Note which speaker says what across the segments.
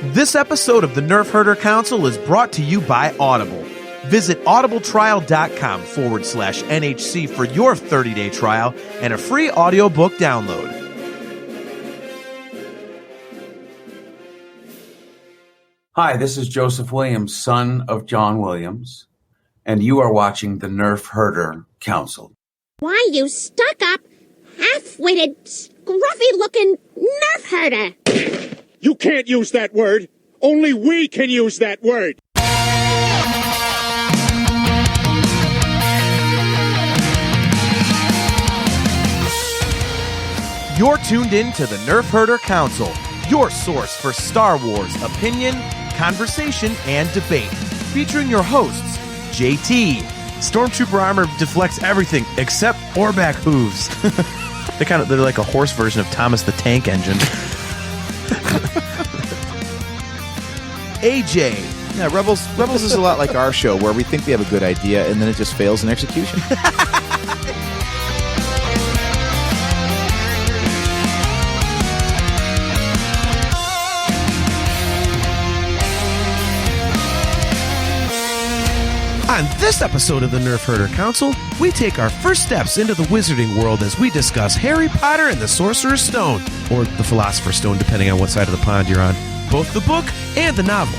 Speaker 1: This episode of the Nerf Herder Council is brought to you by Audible. Visit audibletrial.com/NHC for your 30-day trial and a free audiobook download.
Speaker 2: Hi, this is Joseph Williams, son of John Williams, and you are watching the Nerf Herder Council.
Speaker 3: Why, you stuck-up, half-witted, scruffy-looking Nerf herder!
Speaker 4: You can't use that word. Only we can use that word.
Speaker 1: You're tuned in to the Nerf Herder Council, your source for Star Wars opinion, conversation, and debate. Featuring your hosts, JT.
Speaker 5: Stormtrooper armor deflects everything except Orback hooves. They're like a horse version of Thomas the Tank Engine.
Speaker 1: AJ.
Speaker 6: Yeah, Rebels is a lot like our show, where we think we have a good idea and then it just fails in execution.
Speaker 1: On this episode of the Nerf Herder Council, we take our first steps into the wizarding world as we discuss Harry Potter and the Sorcerer's Stone, or the Philosopher's Stone, depending on what side of the pond you're on. Both the book and the novel.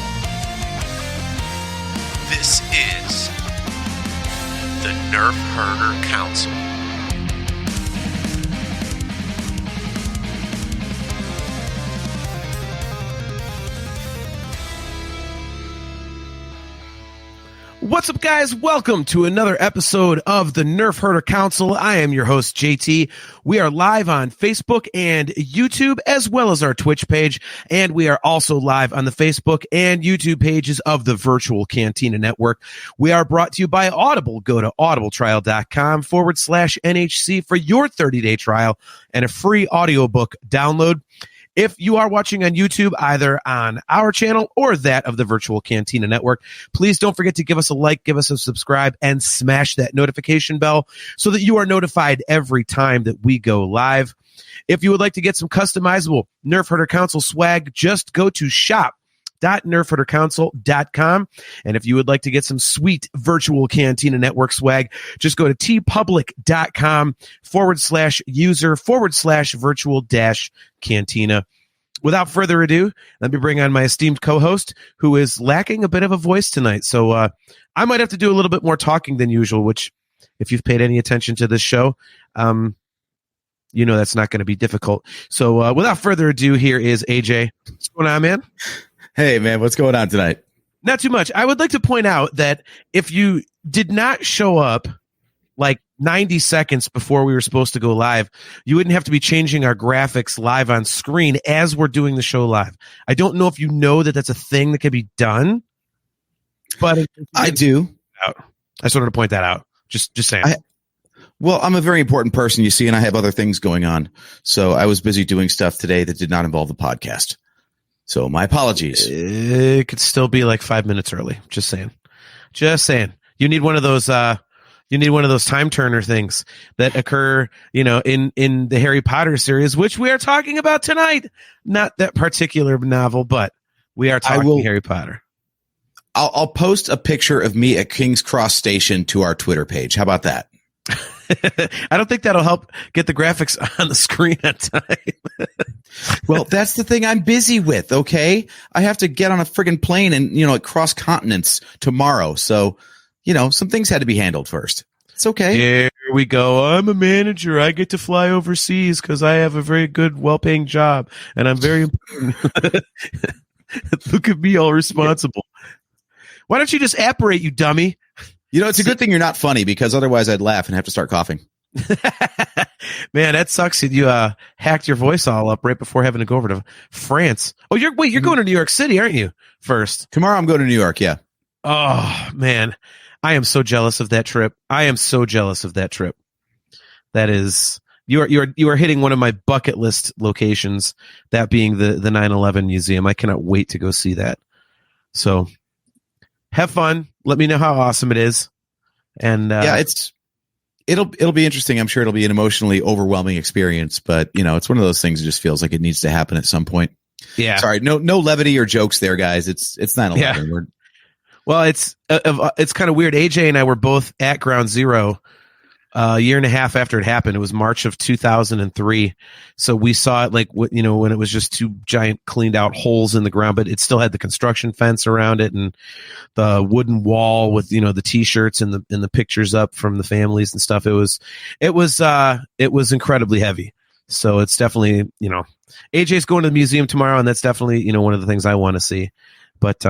Speaker 1: This is the Nerf Herder Council. What's up, guys? Welcome to another episode of the Nerf Herder Council. I am your host, JT. We are live on Facebook and YouTube, as well as our Twitch page, and we are also live on the Facebook and YouTube pages of the Virtual Cantina Network. We are brought to you by Audible. Go to audibletrial.com/NHC for your 30-day trial and a free audiobook download. If you are watching on YouTube, either on our channel or that of the Virtual Cantina Network, please don't forget to give us a like, give us a subscribe, and smash that notification bell so that you are notified every time that we go live. If you would like to get some customizable Nerf Herder Council swag, just go to shop.nerfherdercouncil.com. And if you would like to get some sweet Virtual Cantina Network swag, just go to tpublic.com/user/virtual-cantina. Without further ado, let me bring on my esteemed co-host, who is lacking a bit of a voice tonight. So I might have to do a little bit more talking than usual, which, if you've paid any attention to this show, you know that's not going to be difficult. So without further ado, here is AJ. What's going on, man?
Speaker 6: Hey, man, what's going on tonight?
Speaker 1: Not too much. I would like to point out that if you did not show up like 90 seconds before we were supposed to go live, you wouldn't have to be changing our graphics live on screen as we're doing the show live. I don't know if you know that that's a thing that can be done, but
Speaker 6: I do.
Speaker 1: I just wanted to point that out. Just saying.
Speaker 6: Well, I'm a very important person, you see, and I have other things going on. So I was busy doing stuff today that did not involve the podcast. So my apologies.
Speaker 1: It could still be like 5 minutes early. Just saying. You need one of those. You need one of those time turner things that occur, in the Harry Potter series, which we are talking about tonight. Not that particular novel, but we are talking Harry Potter.
Speaker 6: I'll post a picture of me at King's Cross Station to our Twitter page. How about that?
Speaker 1: I don't think that'll help get the graphics on the screen at time.
Speaker 6: Well, that's the thing I'm busy with, okay? I have to get on a friggin' plane and, cross continents tomorrow. So, some things had to be handled first. It's okay.
Speaker 1: Here we go. I'm a manager. I get to fly overseas because I have a very good, well-paying job. And I'm very important. Look at me, all responsible. Why don't you just apparate, you dummy?
Speaker 6: It's a good thing you're not funny, because otherwise I'd laugh and have to start coughing.
Speaker 1: Man, that sucks. You hacked your voice all up right before having to go over to France. Oh, you're going to New York City, aren't you? First.
Speaker 6: Tomorrow I'm going to New York, yeah.
Speaker 1: Oh, man. I am so jealous of that trip. That is, you are hitting one of my bucket list locations, that being the 9/11 museum. I cannot wait to go see that. So have fun. Let me know how awesome it is. And
Speaker 6: it'll be interesting. I'm sure it'll be an emotionally overwhelming experience, but it's one of those things that just feels like it needs to happen at some point.
Speaker 1: Yeah.
Speaker 6: Sorry, no levity or jokes there, guys. It's 9/11.
Speaker 1: Yeah. Well, it's kind of weird. AJ and I were both at Ground Zero a year and a half after it happened. It was March of 2003. So we saw it like, when it was just two giant cleaned out holes in the ground, but it still had the construction fence around it and the wooden wall with, the t-shirts and the pictures up from the families and stuff. It was incredibly heavy. So it's definitely, AJ's going to the museum tomorrow, and that's definitely, one of the things I want to see. But,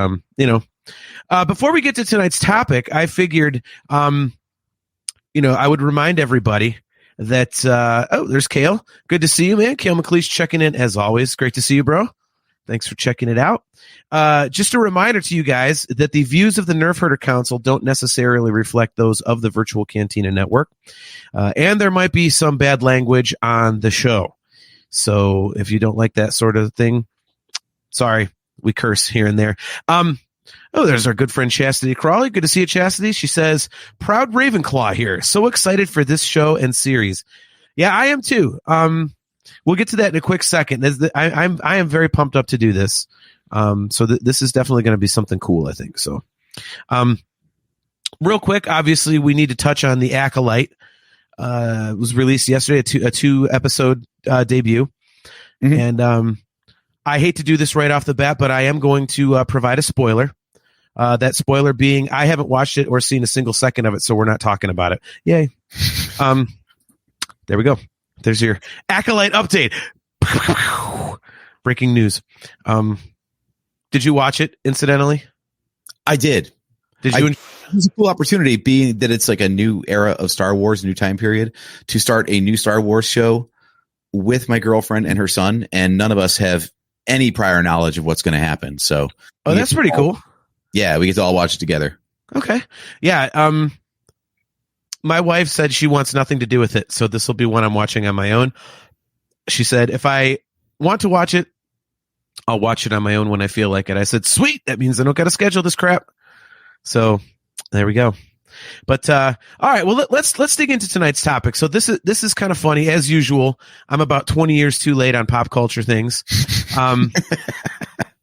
Speaker 1: before we get to tonight's topic, I figured, I would remind everybody that, there's Kale. Good to see you, man. Kale McLeish checking in as always. Great to see you, bro. Thanks for checking it out. Just a reminder to you guys that the views of the Nerf Herder Council don't necessarily reflect those of the Virtual Cantina Network. And there might be some bad language on the show. So if you don't like that sort of thing, sorry, we curse here and there. There's our good friend Chastity Crawley. Good to see you, Chastity. She says, proud Ravenclaw here. So excited for this show and series. Yeah, I am too. We'll get to that in a quick second. I am very pumped up to do this. So this is definitely going to be something cool, I think. So, real quick, obviously, we need to touch on the Acolyte. It was released yesterday, a 2-episode debut. Mm-hmm. And I hate to do this right off the bat, but I am going to provide a spoiler. That spoiler being, I haven't watched it or seen a single second of it, so we're not talking about it. Yay. There we go. There's your Acolyte update. Breaking news. Did you watch it, incidentally?
Speaker 6: I did.
Speaker 1: Did you?
Speaker 6: It was a cool opportunity, being that it's like a new era of Star Wars, new time period, to start a new Star Wars show with my girlfriend and her son, and none of us have any prior knowledge of what's going to happen. So,
Speaker 1: that's pretty cool.
Speaker 6: Yeah, we get to all watch it together.
Speaker 1: Okay. Yeah. My wife said she wants nothing to do with it, so this will be one I'm watching on my own. She said, if I want to watch it, I'll watch it on my own when I feel like it. I said, sweet. That means I don't got to schedule this crap. So there we go. But all right, well, let's dig into tonight's topic. So this is kind of funny, as usual. I'm about 20 years too late on pop culture things.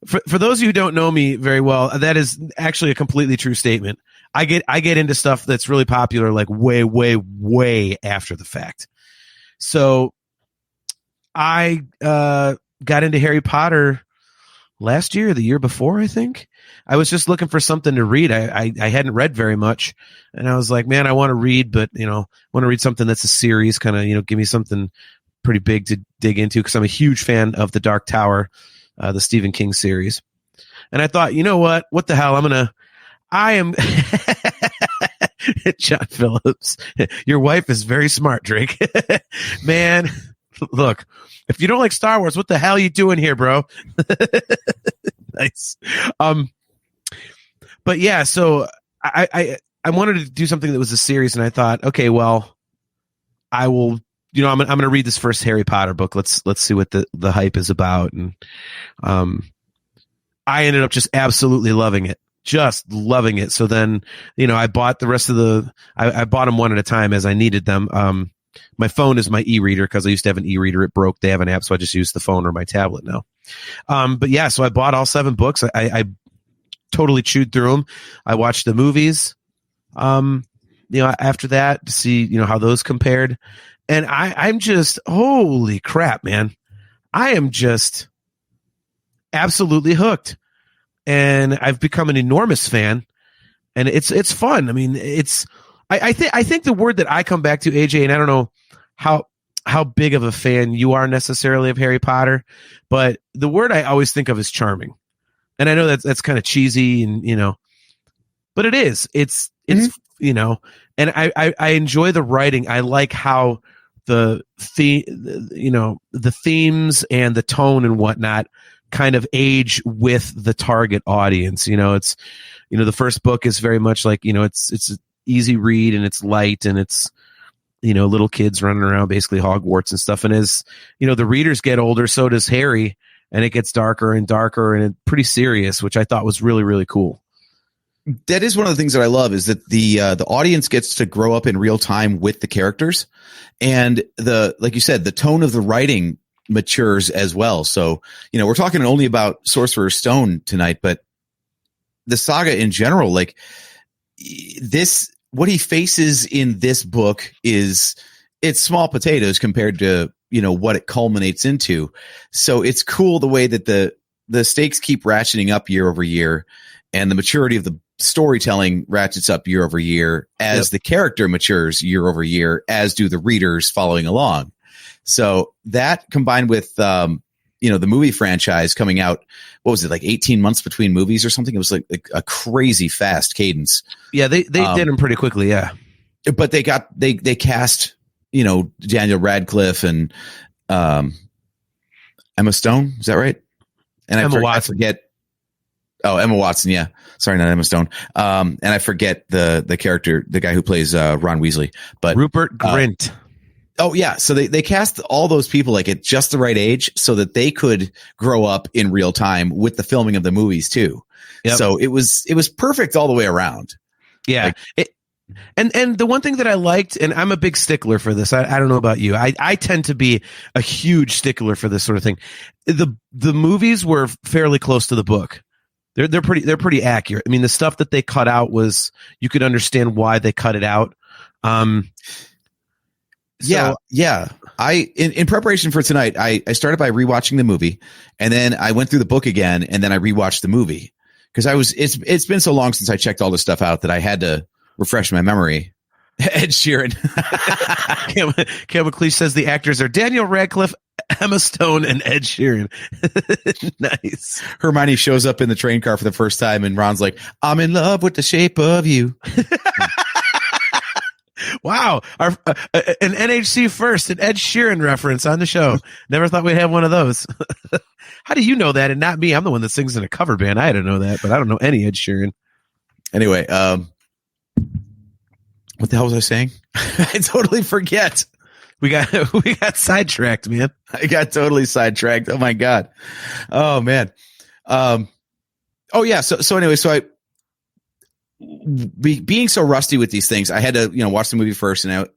Speaker 1: For those of you who don't know me very well, that is actually a completely true statement. I get into stuff that's really popular, like way, way, way after the fact. So I got into Harry Potter last year, the year before, I think. I was just looking for something to read. I hadn't read very much, and I was like, man, I want to read, but want to read something that's a series, kind of, give me something pretty big to dig into, because I'm a huge fan of The Dark Tower, the Stephen King series. And I thought, you know what? What the hell? I am John Phillips. Your wife is very smart, Drake. Man, look, if you don't like Star Wars, what the hell are you doing here, bro? Nice. But yeah, so I wanted to do something that was a series, and I thought, okay, well, I will, I'm going to read this first Harry Potter book. Let's see what the hype is about. And I ended up just absolutely loving it. Just loving it. So then, I bought the rest of I bought them one at a time as I needed them. My phone is my e-reader, because I used to have an e-reader. It broke. They have an app, so I just use the phone or my tablet now. But yeah, so I bought all 7 books. I totally chewed through them. I watched the movies, after that, to see, how those compared. And I'm just, holy crap, man. I am just absolutely hooked. And I've become an enormous fan, and it's fun. I mean, I think the word that I come back to, AJ, and I don't know how big of a fan you are necessarily of Harry Potter, but the word I always think of is charming. And I know that's kind of cheesy, and but it is. It's and I enjoy the writing. I like how the themes and the tone and whatnot kind of age with the target audience. It's the first book is very much like, it's an easy read, and it's light, and it's little kids running around basically Hogwarts and stuff. And as the readers get older, so does Harry, and it gets darker and darker, and it's pretty serious, which I thought was really, really cool.
Speaker 6: That is one of the things that I love, is that the audience gets to grow up in real time with the characters, and like you said, the tone of the writing matures as well. So, we're talking only about Sorcerer's Stone tonight, but the saga in general, like this, what he faces in this book it's small potatoes compared to, what it culminates into. So it's cool the way that the stakes keep ratcheting up year over year, and the maturity of the storytelling ratchets up year over year as the character matures year over year, as do the readers following along. So that combined with, the movie franchise coming out, what was it, like 18 months between movies or something? It was like a crazy fast cadence.
Speaker 1: Yeah, they did them pretty quickly. Yeah.
Speaker 6: But they cast, Daniel Radcliffe and Emma Stone. Is that right? And
Speaker 1: Emma Watson.
Speaker 6: I forget. Oh, Emma Watson. Yeah. Sorry, not Emma Stone. And I forget the character, the guy who plays Ron Weasley, but
Speaker 1: Rupert Grint.
Speaker 6: Oh yeah. So they cast all those people like at just the right age so that they could grow up in real time with the filming of the movies too. Yep. So it was perfect all the way around.
Speaker 1: Yeah. And the one thing that I liked, and I'm a big stickler for this. I don't know about you. I tend to be a huge stickler for this sort of thing. The movies were fairly close to the book. They're pretty accurate. I mean, the stuff that they cut out was, you could understand why they cut it out.
Speaker 6: Yeah. In preparation for tonight, I started by rewatching the movie, and then I went through the book again, and then I rewatched the movie because it's been so long since I checked all this stuff out that I had to refresh my memory. Ed Sheeran.
Speaker 1: Cam McLeish says the actors are Daniel Radcliffe, Emma Stone, and Ed Sheeran. Nice.
Speaker 6: Hermione shows up in the train car for the first time, and Ron's like, "I'm in love with the shape of you."
Speaker 1: Wow. An NHC first, an Ed Sheeran reference on the show. Never thought we'd have one of those. How do you know that and not me? I'm the one that sings in a cover band. I had to know that, but I don't know any Ed Sheeran.
Speaker 6: Anyway, what the hell was I saying? I totally forget.
Speaker 1: We got sidetracked, man.
Speaker 6: I got totally sidetracked. Oh my God. Oh man. Oh yeah. So anyway, being so rusty with these things, I had to, watch the movie first, and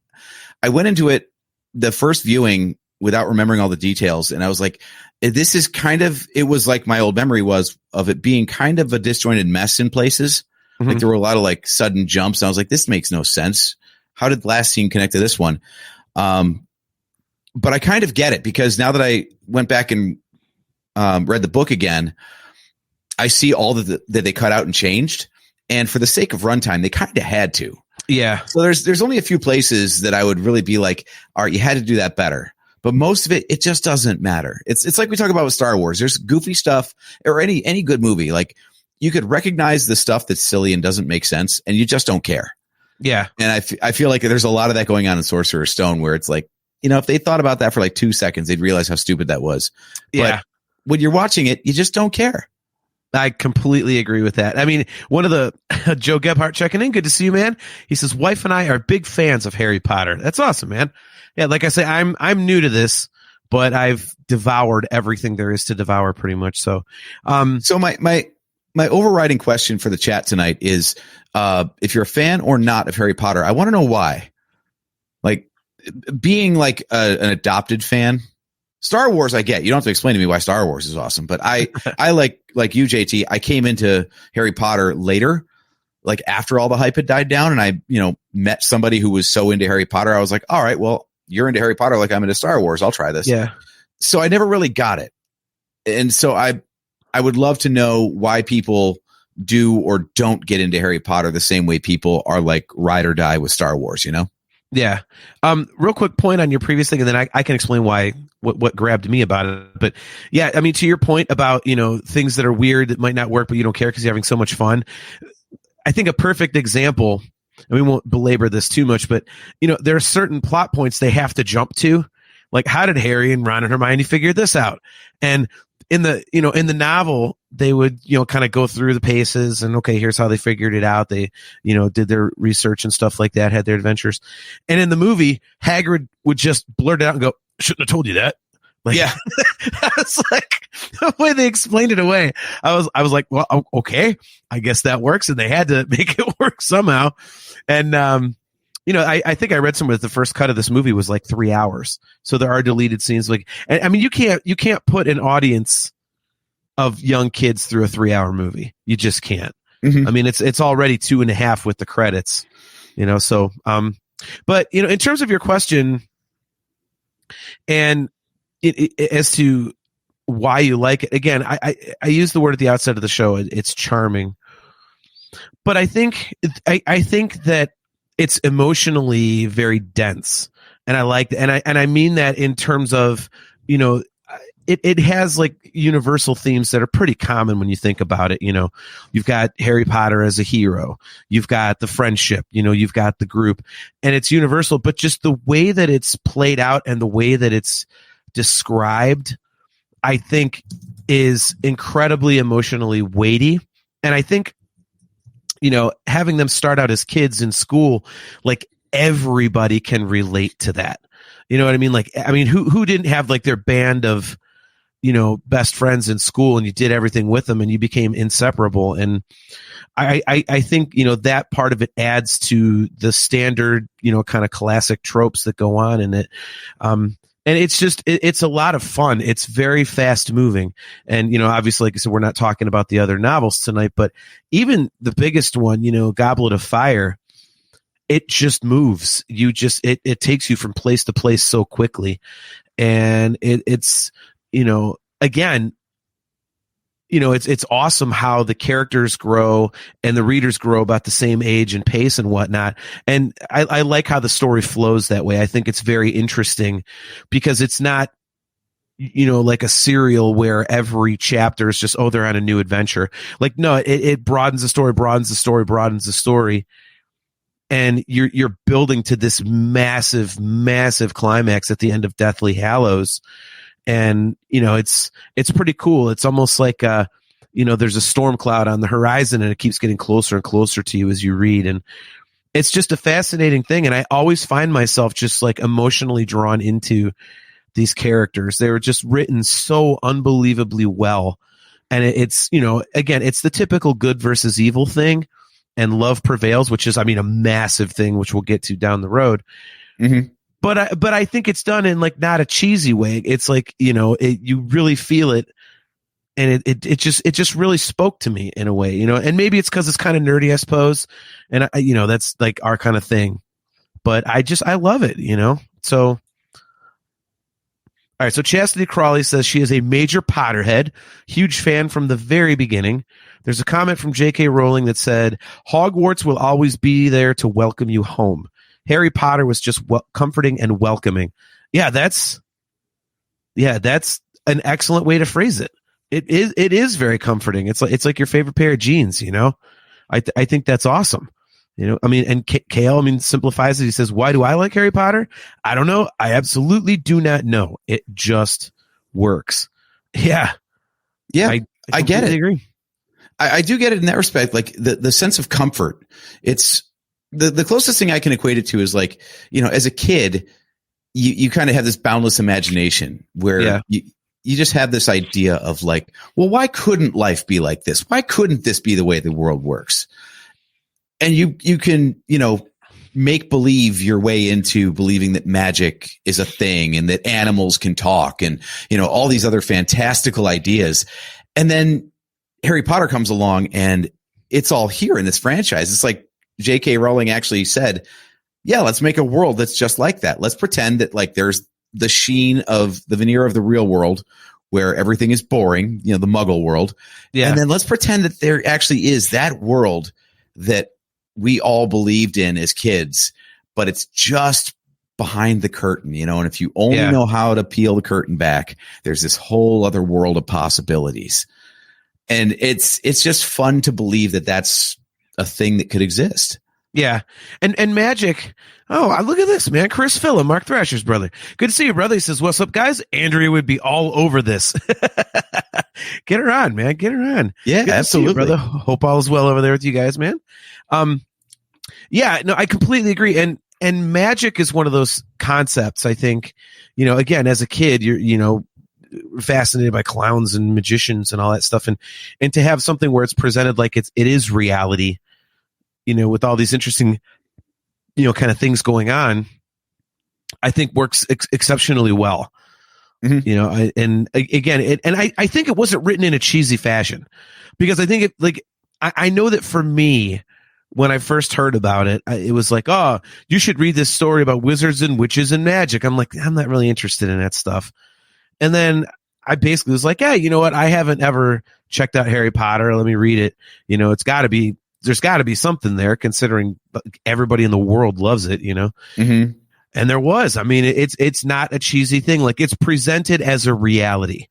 Speaker 6: I went into it the first viewing without remembering all the details. And I was like, this is it was like my old memory was of it being kind of a disjointed mess in places. Mm-hmm. Like there were a lot of like sudden jumps. And I was like, this makes no sense. How did the last scene connect to this one? But I kind of get it, because now that I went back and read the book again, I see all that they cut out and changed. And for the sake of runtime, they kind of had to.
Speaker 1: Yeah.
Speaker 6: So there's only a few places that I would really be like, all right, you had to do that better. But most of it just doesn't matter. It's like we talk about with Star Wars. There's goofy stuff, or any good movie. Like you could recognize the stuff that's silly and doesn't make sense, and you just don't care.
Speaker 1: Yeah.
Speaker 6: And I feel like there's a lot of that going on in Sorcerer's Stone, where it's like, if they thought about that for like 2 seconds, they'd realize how stupid that was.
Speaker 1: Yeah.
Speaker 6: But when you're watching it, you just don't care.
Speaker 1: I completely agree with that. I mean, one of the Joe Gebhardt checking in. Good to see you, man. He says, wife and I are big fans of Harry Potter. That's awesome, man. Yeah. Like I say, I'm new to this, but I've devoured everything there is to devour pretty much. So,
Speaker 6: so my overriding question for the chat tonight is, if you're a fan or not of Harry Potter, I want to know why. Like being like an adopted fan, Star Wars, I get. You don't have to explain to me why Star Wars is awesome, but I like you, JT, I came into Harry Potter later, like after all the hype had died down, and I, met somebody who was so into Harry Potter. I was like, all right, well, you're into Harry Potter like I'm into Star Wars. I'll try this.
Speaker 1: Yeah.
Speaker 6: So I never really got it. And so I would love to know why people do or don't get into Harry Potter the same way people are like ride or die with Star Wars,
Speaker 1: Yeah. Real quick point on your previous thing, and then I can explain why, what grabbed me about it. But yeah, I mean, to your point about, things that are weird that might not work, but you don't care because you're having so much fun. I think a perfect example, and we won't belabor this too much, but there are certain plot points they have to jump to. Like, how did Harry and Ron and Hermione figure this out? And in the novel, they would, kind of go through the paces and, okay, here's how they figured it out. They, did their research and stuff like that, had their adventures. And in the movie, Hagrid would just blurt it out and go, shouldn't have told you that. Like, yeah. I was like, the way they explained it away, I was like, well, okay, I guess that works. And they had to make it work somehow. And, I think I read somewhere that the first cut of this movie was like 3 hours. So there are deleted scenes. Like, and I mean, you can't put an audience of young kids through a 3-hour movie. You just can't. I mean, it's already 2.5 with the credits, so, but, in terms of your question and as to why you like it, again, I use the word at the outset of the show. It's charming, but I think that it's emotionally very dense, and I like, and I mean that in terms of, it has like universal themes that are pretty common when you think about it. You've got Harry Potter as a hero, you've got the friendship, you've got the group, and it's universal, but just the way that it's played out and the way that it's described, I think is incredibly emotionally weighty. And I think, having them start out as kids in school, like everybody can relate to that. You know what I mean? Like, who didn't have like their band of, best friends in school, and you did everything with them and you became inseparable. And I think, that part of it adds to the standard, kind of classic tropes that go on in it. And it's just, it's a lot of fun. It's very fast moving. And, obviously, like I said, we're not talking about the other novels tonight, but even the biggest one, Goblet of Fire, it just moves. It takes you from place to place so quickly. And it's, again, it's awesome how the characters grow and the readers grow about the same age and pace and whatnot. And I like how the story flows that way. I think it's very interesting because it's not, like a serial where every chapter is just, they're on a new adventure. Like, no, it broadens the story. And you're building to this massive, massive climax at the end of Deathly Hallows. And, it's pretty cool. It's almost like, there's a storm cloud on the horizon and it keeps getting closer and closer to you as you read. And it's just a fascinating thing. And I always find myself just like emotionally drawn into these characters. They were just written so unbelievably well. And it's, again, it's the typical good versus evil thing, and love prevails, which is, a massive thing, which we'll get to down the road. Mm-hmm. But I think it's done in like not a cheesy way. It's like, you really feel it, and it just really spoke to me in a way, and maybe it's because it's kind of nerdy, I suppose. And that's like our kind of thing, but I love it, so. All right. So Chastity Crawley says she is a major Potterhead, huge fan from the very beginning. There's a comment from J.K. Rowling that said, Hogwarts will always be there to welcome you home. Harry Potter was just comforting and welcoming. Yeah, that's an excellent way to phrase it. It is very comforting. It's like your favorite pair of jeans, I think that's awesome. And Kale, simplifies it. He says, why do I like Harry Potter? I don't know. I absolutely do not know. It just works. Yeah.
Speaker 6: Yeah. I get it.
Speaker 1: Agree.
Speaker 6: I do get it in that respect. Like the sense of comfort. It's the closest thing I can equate it to is like, as a kid, you kind of have this boundless imagination where you just have this idea of like, well, why couldn't life be like this? Why couldn't this be the way the world works? And you can, make believe your way into believing that magic is a thing and that animals can talk and, all these other fantastical ideas. And then Harry Potter comes along and it's all here in this franchise. It's like J.K. Rowling actually said, yeah, let's make a world that's just like that. Let's pretend that like there's the sheen of the veneer of the real world where everything is boring, the Muggle world. Yeah. And then let's pretend that there actually is that world that we all believed in as kids, but it's just behind the curtain, and if you only know how to peel the curtain back, there's this whole other world of possibilities. And it's just fun to believe that that's a thing that could exist.
Speaker 1: Yeah. And magic. Oh, look at this, man. Chris Phillip, Mark Thrasher's brother. Good to see you, brother. He says, what's up, guys? Andrea would be all over this. Get her on, man. Get her on.
Speaker 6: Yeah, absolutely.
Speaker 1: You, brother. Hope all is well over there with you guys, man. Yeah, no, I completely agree. And magic is one of those concepts, I think, again, as a kid, you're, fascinated by clowns and magicians and all that stuff. And to have something where it's presented like it is reality, with all these interesting kind of things going on, I think works exceptionally well.
Speaker 6: Mm-hmm.
Speaker 1: I think it wasn't written in a cheesy fashion, because I think I know that for me, when I first heard about it, it was like, oh, you should read this story about wizards and witches and magic. I'm like, I'm not really interested in that stuff. And then I basically was like, hey, you know what? I haven't ever checked out Harry Potter. Let me read it. There's got to be something there, considering everybody in the world loves it,
Speaker 6: Mm-hmm.
Speaker 1: And there was. I mean, it's not a cheesy thing. Like, it's presented as a reality,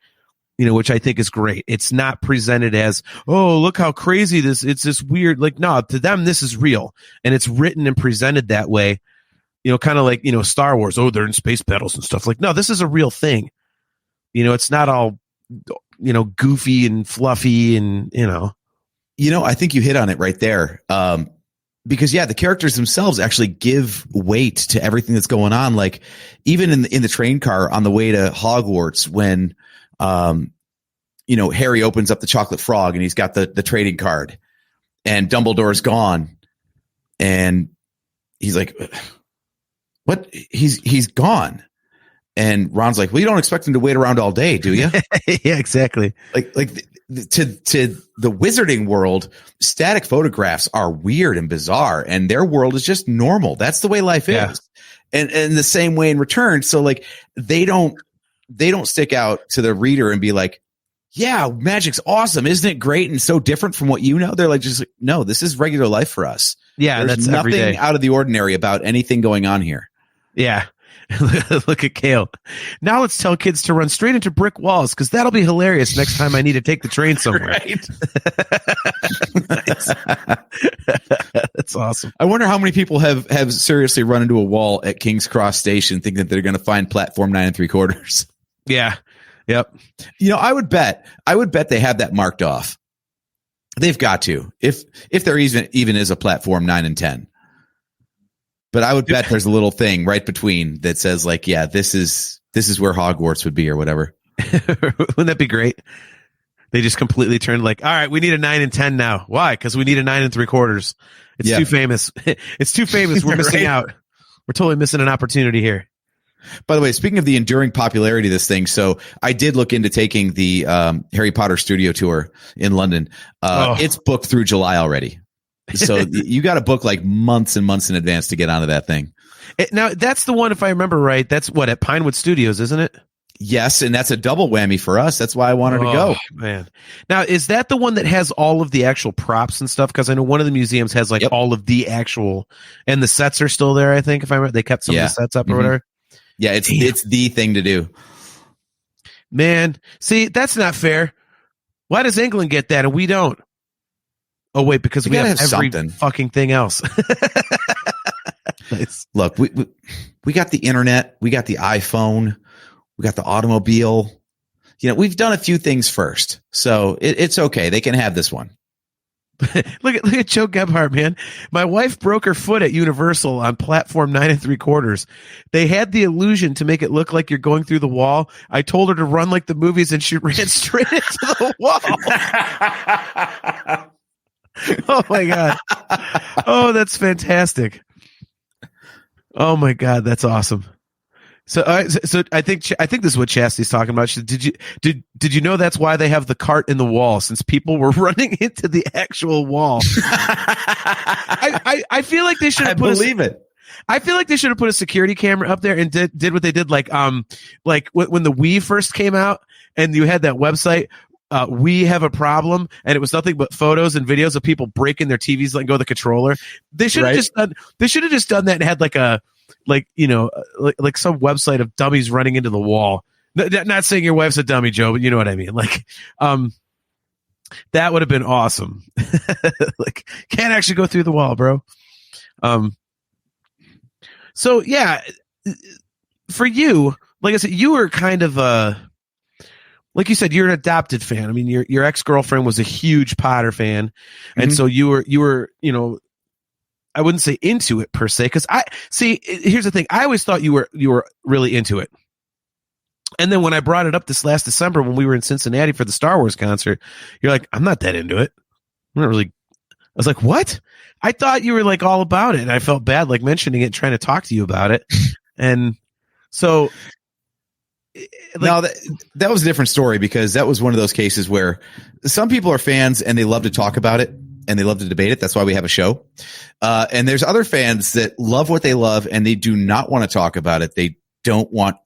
Speaker 1: which I think is great. It's not presented as, oh, look how crazy it's this weird, like, no, to them, this is real. And it's written and presented that way, kind of like, Star Wars. Oh, they're in space battles and stuff. Like, no, this is a real thing. It's not all, goofy and fluffy and,
Speaker 6: I think you hit on it right there. Because the characters themselves actually give weight to everything that's going on. Like, even in the train car on the way to Hogwarts, when, Harry opens up the chocolate frog and he's got the trading card, and Dumbledore's gone, and he's like, what? He's gone. And Ron's like, well, you don't expect him to wait around all day, do you?
Speaker 1: Yeah, exactly.
Speaker 6: Like to the wizarding world, static photographs are weird and bizarre, and their world is just normal. That's the way life is. And the same way in return. So like, they don't stick out to the reader and be like, yeah, magic's awesome. Isn't it great and so different from what you know? They're like, just like, no, this is regular life for us.
Speaker 1: Yeah.
Speaker 6: There's
Speaker 1: that's
Speaker 6: nothing out of the ordinary about anything going on here.
Speaker 1: Yeah. Look at Kale. Now let's tell kids to run straight into brick walls, because that'll be hilarious next time I need to take the train somewhere.
Speaker 6: Right.
Speaker 1: That's awesome.
Speaker 6: I wonder how many people have seriously run into a wall at King's Cross Station thinking that they're going to find platform 9 3/4.
Speaker 1: Yeah. Yep.
Speaker 6: I would bet they have that marked off. They've got to, if there even is a platform 9 and 10. But I would bet there's a little thing right between that says like, yeah, this is where Hogwarts would be or whatever.
Speaker 1: Wouldn't that be great? They just completely turned like, all right, we need a 9 and 10 now. Why? Because we need a 9 3/4. It's too famous. It's too famous. We're missing out. We're totally missing an opportunity here.
Speaker 6: By the way, speaking of the enduring popularity of this thing, so I did look into taking the Harry Potter studio tour in London. It's booked through July already. So you got to book like months and months in advance to get onto that thing.
Speaker 1: Now, that's the one, if I remember right, that's what, at Pinewood Studios, isn't it?
Speaker 6: Yes, and that's a double whammy for us. That's why I wanted to go.
Speaker 1: Man. Now, is that the one that has all of the actual props and stuff? Because I know one of the museums has like all of the actual, and the sets are still there, I think, if I remember. They kept some of the sets up or whatever.
Speaker 6: Yeah, it's the thing to do.
Speaker 1: Man, see, that's not fair. Why does England get that and we don't? Oh, wait, because we have every fucking thing else. Nice.
Speaker 6: Look, we got the internet. We got the iPhone. We got the automobile. We've done a few things first. So it's okay. They can have this one.
Speaker 1: Look at Joe Gebhardt, man. My wife broke her foot at Universal on platform 9 3/4. They had the illusion to make it look like you're going through the wall. I told her to run like the movies, and she ran straight into the wall. Oh my God. Oh, that's fantastic. Oh my God, that's awesome. So I think this is what Chastity's talking about. Did you know that's why they have the cart in the wall, since people were running into the actual wall? I feel like they should have I feel like they should have put a security camera up there and did what they did like when the Wii first came out and you had that website. We have a problem, and it was nothing but photos and videos of people breaking their TVs, letting go of the controller. They should have just done that and had like some website of dummies running into the wall. Not saying your wife's a dummy, Joe, but you know what I mean. Like, that would have been awesome. Like, can't actually go through the wall, bro. So yeah, for you, like I said, you were kind of like you said, you're an adopted fan. I mean, your ex-girlfriend was a huge Potter fan. And so you were, I wouldn't say into it per se. Cause here's the thing. I always thought you were really into it. And then when I brought it up this last December, when we were in Cincinnati for the Star Wars concert, you're like, I'm not that into it. I'm was like, what? I thought you were like all about it. And I felt bad like mentioning it, trying to talk to you about it. And so
Speaker 6: no, that was a different story, because that was one of those cases where some people are fans and they love to talk about it and they love to debate it. That's why we have a show. And there's other fans that love what they love and they do not want to talk about it. They don't want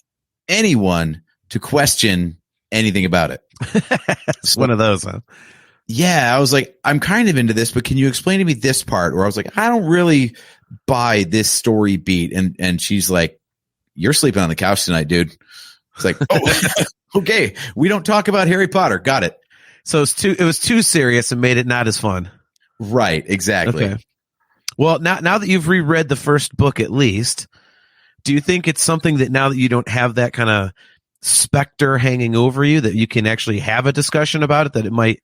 Speaker 6: anyone to question anything about it.
Speaker 1: It's one of those, huh?
Speaker 6: Yeah, I was like, I'm kind of into this, but can you explain to me this part? Or I was like, I don't really buy this story beat. And she's like, you're sleeping on the couch tonight, dude. It's like, oh, okay. We don't talk about Harry Potter. Got it.
Speaker 1: So it was too serious and made it not as fun.
Speaker 6: Right. Exactly.
Speaker 1: Okay. Well, now that you've reread the first book, at least, do you think it's something that now that you don't have that kind of specter hanging over you, that you can actually have a discussion about it, that it might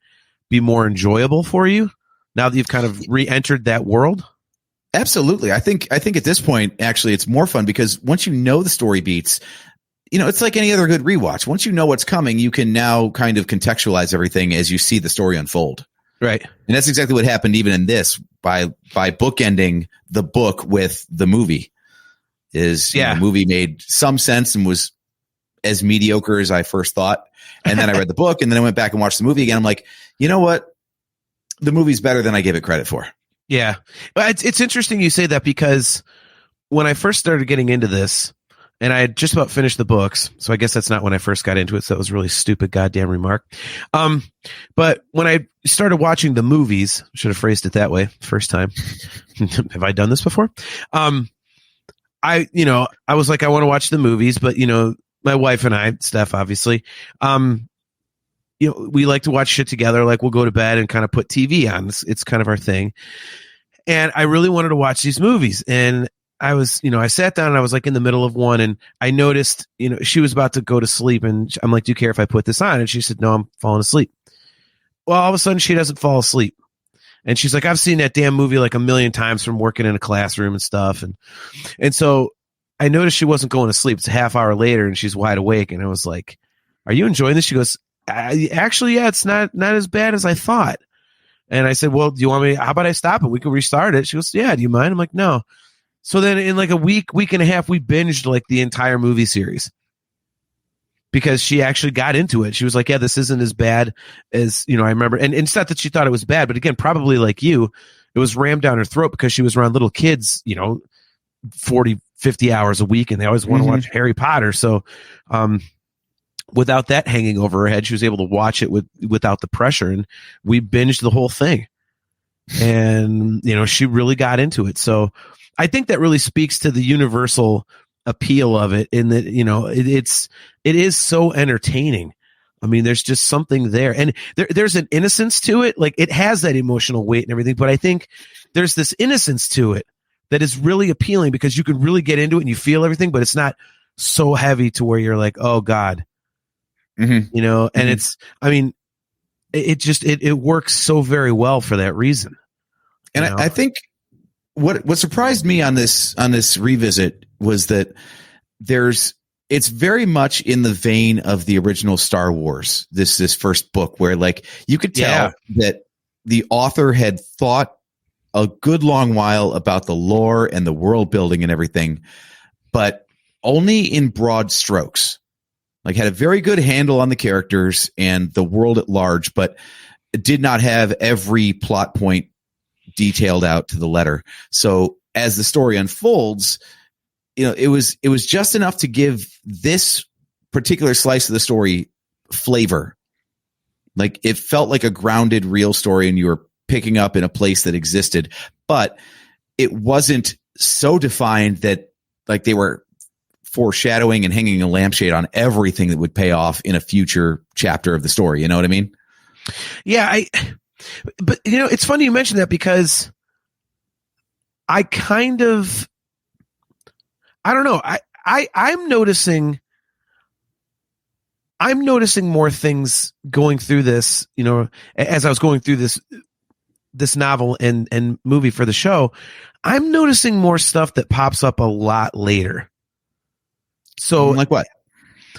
Speaker 1: be more enjoyable for you now that you've kind of re-entered that world?
Speaker 6: Absolutely. I think at this point, actually, it's more fun because once you know the story beats, it's like any other good rewatch. Once you know what's coming, you can now kind of contextualize everything as you see the story unfold.
Speaker 1: Right.
Speaker 6: And that's exactly what happened even in this by bookending the book with the movie. The movie made some sense and was as mediocre as I first thought. And then I read the book and then I went back and watched the movie again. I'm like, you know what? The movie's better than I gave it credit for.
Speaker 1: Yeah. But it's interesting you say that, because when I first started getting into this, and I had just about finished the books, so I guess that's not when I first got into it, so that was a really stupid goddamn remark. But when I started watching the movies, should have phrased it that way first time. Have I done this before? I was like, I want to watch the movies, but my wife and I, Steph, obviously, we like to watch shit together. Like, we'll go to bed and kind of put TV on. It's kind of our thing. And I really wanted to watch these movies. And I was, I sat down and I was like in the middle of one, and I noticed, she was about to go to sleep, and I'm like, do you care if I put this on? And she said, no, I'm falling asleep. Well, all of a sudden she doesn't fall asleep. And she's like, I've seen that damn movie like a million times from working in a classroom and stuff. And so I noticed she wasn't going to sleep. It's a half hour later and she's wide awake. And I was like, are you enjoying this? She goes, actually, yeah, it's not as bad as I thought. And I said, well, do you want me, how about I stop it? We can restart it. She goes, yeah, do you mind? I'm like, no. So then in like a week and a half, we binged like the entire movie series, because she actually got into it. She was like, yeah, this isn't as bad as, I remember. And it's not that she thought it was bad, but again, probably like you, it was rammed down her throat because she was around little kids, 40, 50 hours a week, and they always want to watch Harry Potter. So, without that hanging over her head, she was able to watch it without the pressure, and we binged the whole thing. And, she really got into it. So I think that really speaks to the universal appeal of it, in that, it is so entertaining. I mean, there's just something there, and there's an innocence to it. Like, it has that emotional weight and everything, but I think there's this innocence to it that is really appealing, because you can really get into it and you feel everything, but it's not so heavy to where you're like, oh God, and it's, I mean, it works so very well for that reason.
Speaker 6: And I think what surprised me on this revisit was that it's very much in the vein of the original Star Wars, this first book, where like you could tell that the author had thought a good long while about the lore and the world building and everything, but only in broad strokes. Like, had a very good handle on the characters and the world at large, but did not have every plot point detailed out to the letter. So as the story unfolds, it was just enough to give this particular slice of the story flavor. Like, it felt like a grounded, real story, and you were picking up in a place that existed, but it wasn't so defined that like they were foreshadowing and hanging a lampshade on everything that would pay off in a future chapter of the story. You know what I mean?
Speaker 1: Yeah. But it's funny you mentioned that, because I don't know. I'm noticing more things going through this, as I was going through this novel and movie for the show. I'm noticing more stuff that pops up a lot later. So,
Speaker 6: like what?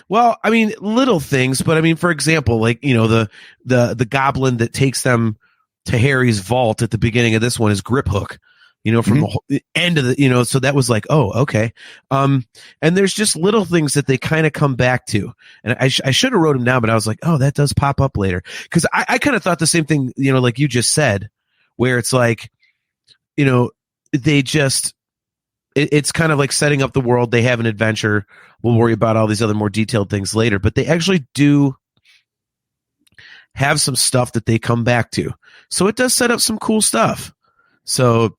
Speaker 1: Well, I mean, little things, but I mean, for example, like, the goblin that takes them to Harry's vault at the beginning of this one is grip hook, from the end of the, so that was like, oh, okay. And there's just little things that they kind of come back to. And I should have wrote them down, but I was like, oh, that does pop up later. Cause I kind of thought the same thing, like you just said, where it's like, they just, it's kind of like setting up the world. They have an adventure. We'll worry about all these other more detailed things later, but they actually do have some stuff that they come back to. So it does set up some cool stuff. So,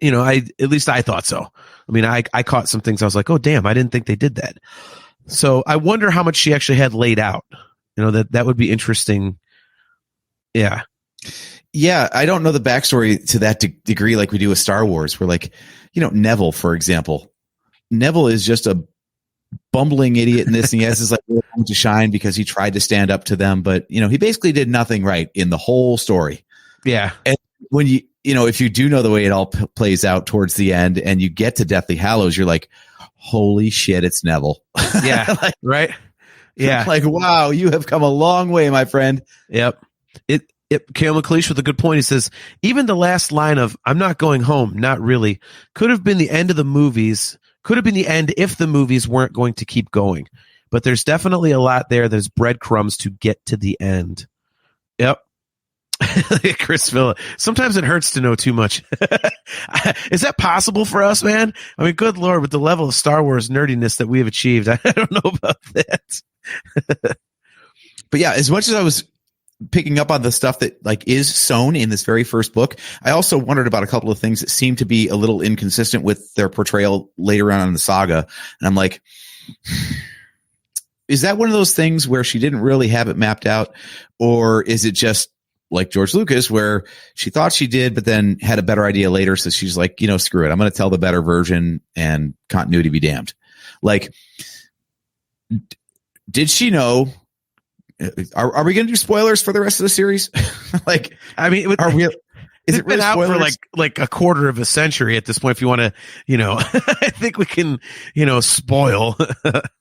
Speaker 1: at least I thought so. I mean, I caught some things. I was like, oh, damn, I didn't think they did that. So I wonder how much she actually had laid out. That would be interesting. Yeah.
Speaker 6: Yeah. I don't know the backstory to that degree like we do with Star Wars. We're like, Neville, for example. Neville is just a bumbling idiot in this, and he has this like moment to shine because he tried to stand up to them, but he basically did nothing right in the whole story.
Speaker 1: Yeah.
Speaker 6: And when if you do know the way it all plays out towards the end and you get to Deathly Hallows, you're like, holy shit, it's Neville.
Speaker 1: Yeah.
Speaker 6: Like,
Speaker 1: right. Yeah.
Speaker 6: Like, wow, you have come a long way, my friend.
Speaker 1: Yep. Kale McLeish with a good point. He says, even the last line of, I'm not going home, not really, could have been the end of the movies. Could have been the end if the movies weren't going to keep going. But there's definitely a lot there. There's breadcrumbs to get to the end. Yep. Chris Villa. Sometimes it hurts to know too much. Is that possible for us, man? I mean, good Lord, with the level of Star Wars nerdiness that we have achieved, I don't know about that.
Speaker 6: But yeah, as much as I was picking up on the stuff that like is sewn in this very first book, I also wondered about a couple of things that seem to be a little inconsistent with their portrayal later on in the saga. And I'm like, is that one of those things where she didn't really have it mapped out? Or is it just like George Lucas, where she thought she did, but then had a better idea later? So she's like, screw it. I'm going to tell the better version and continuity be damned. Like, did she know? Are we going to do spoilers for the rest of the series? Like, I mean, are we? Is it really
Speaker 1: been out
Speaker 6: spoilers?
Speaker 1: for like a quarter of a century at this point? If you want to, I think we can, spoil.
Speaker 6: But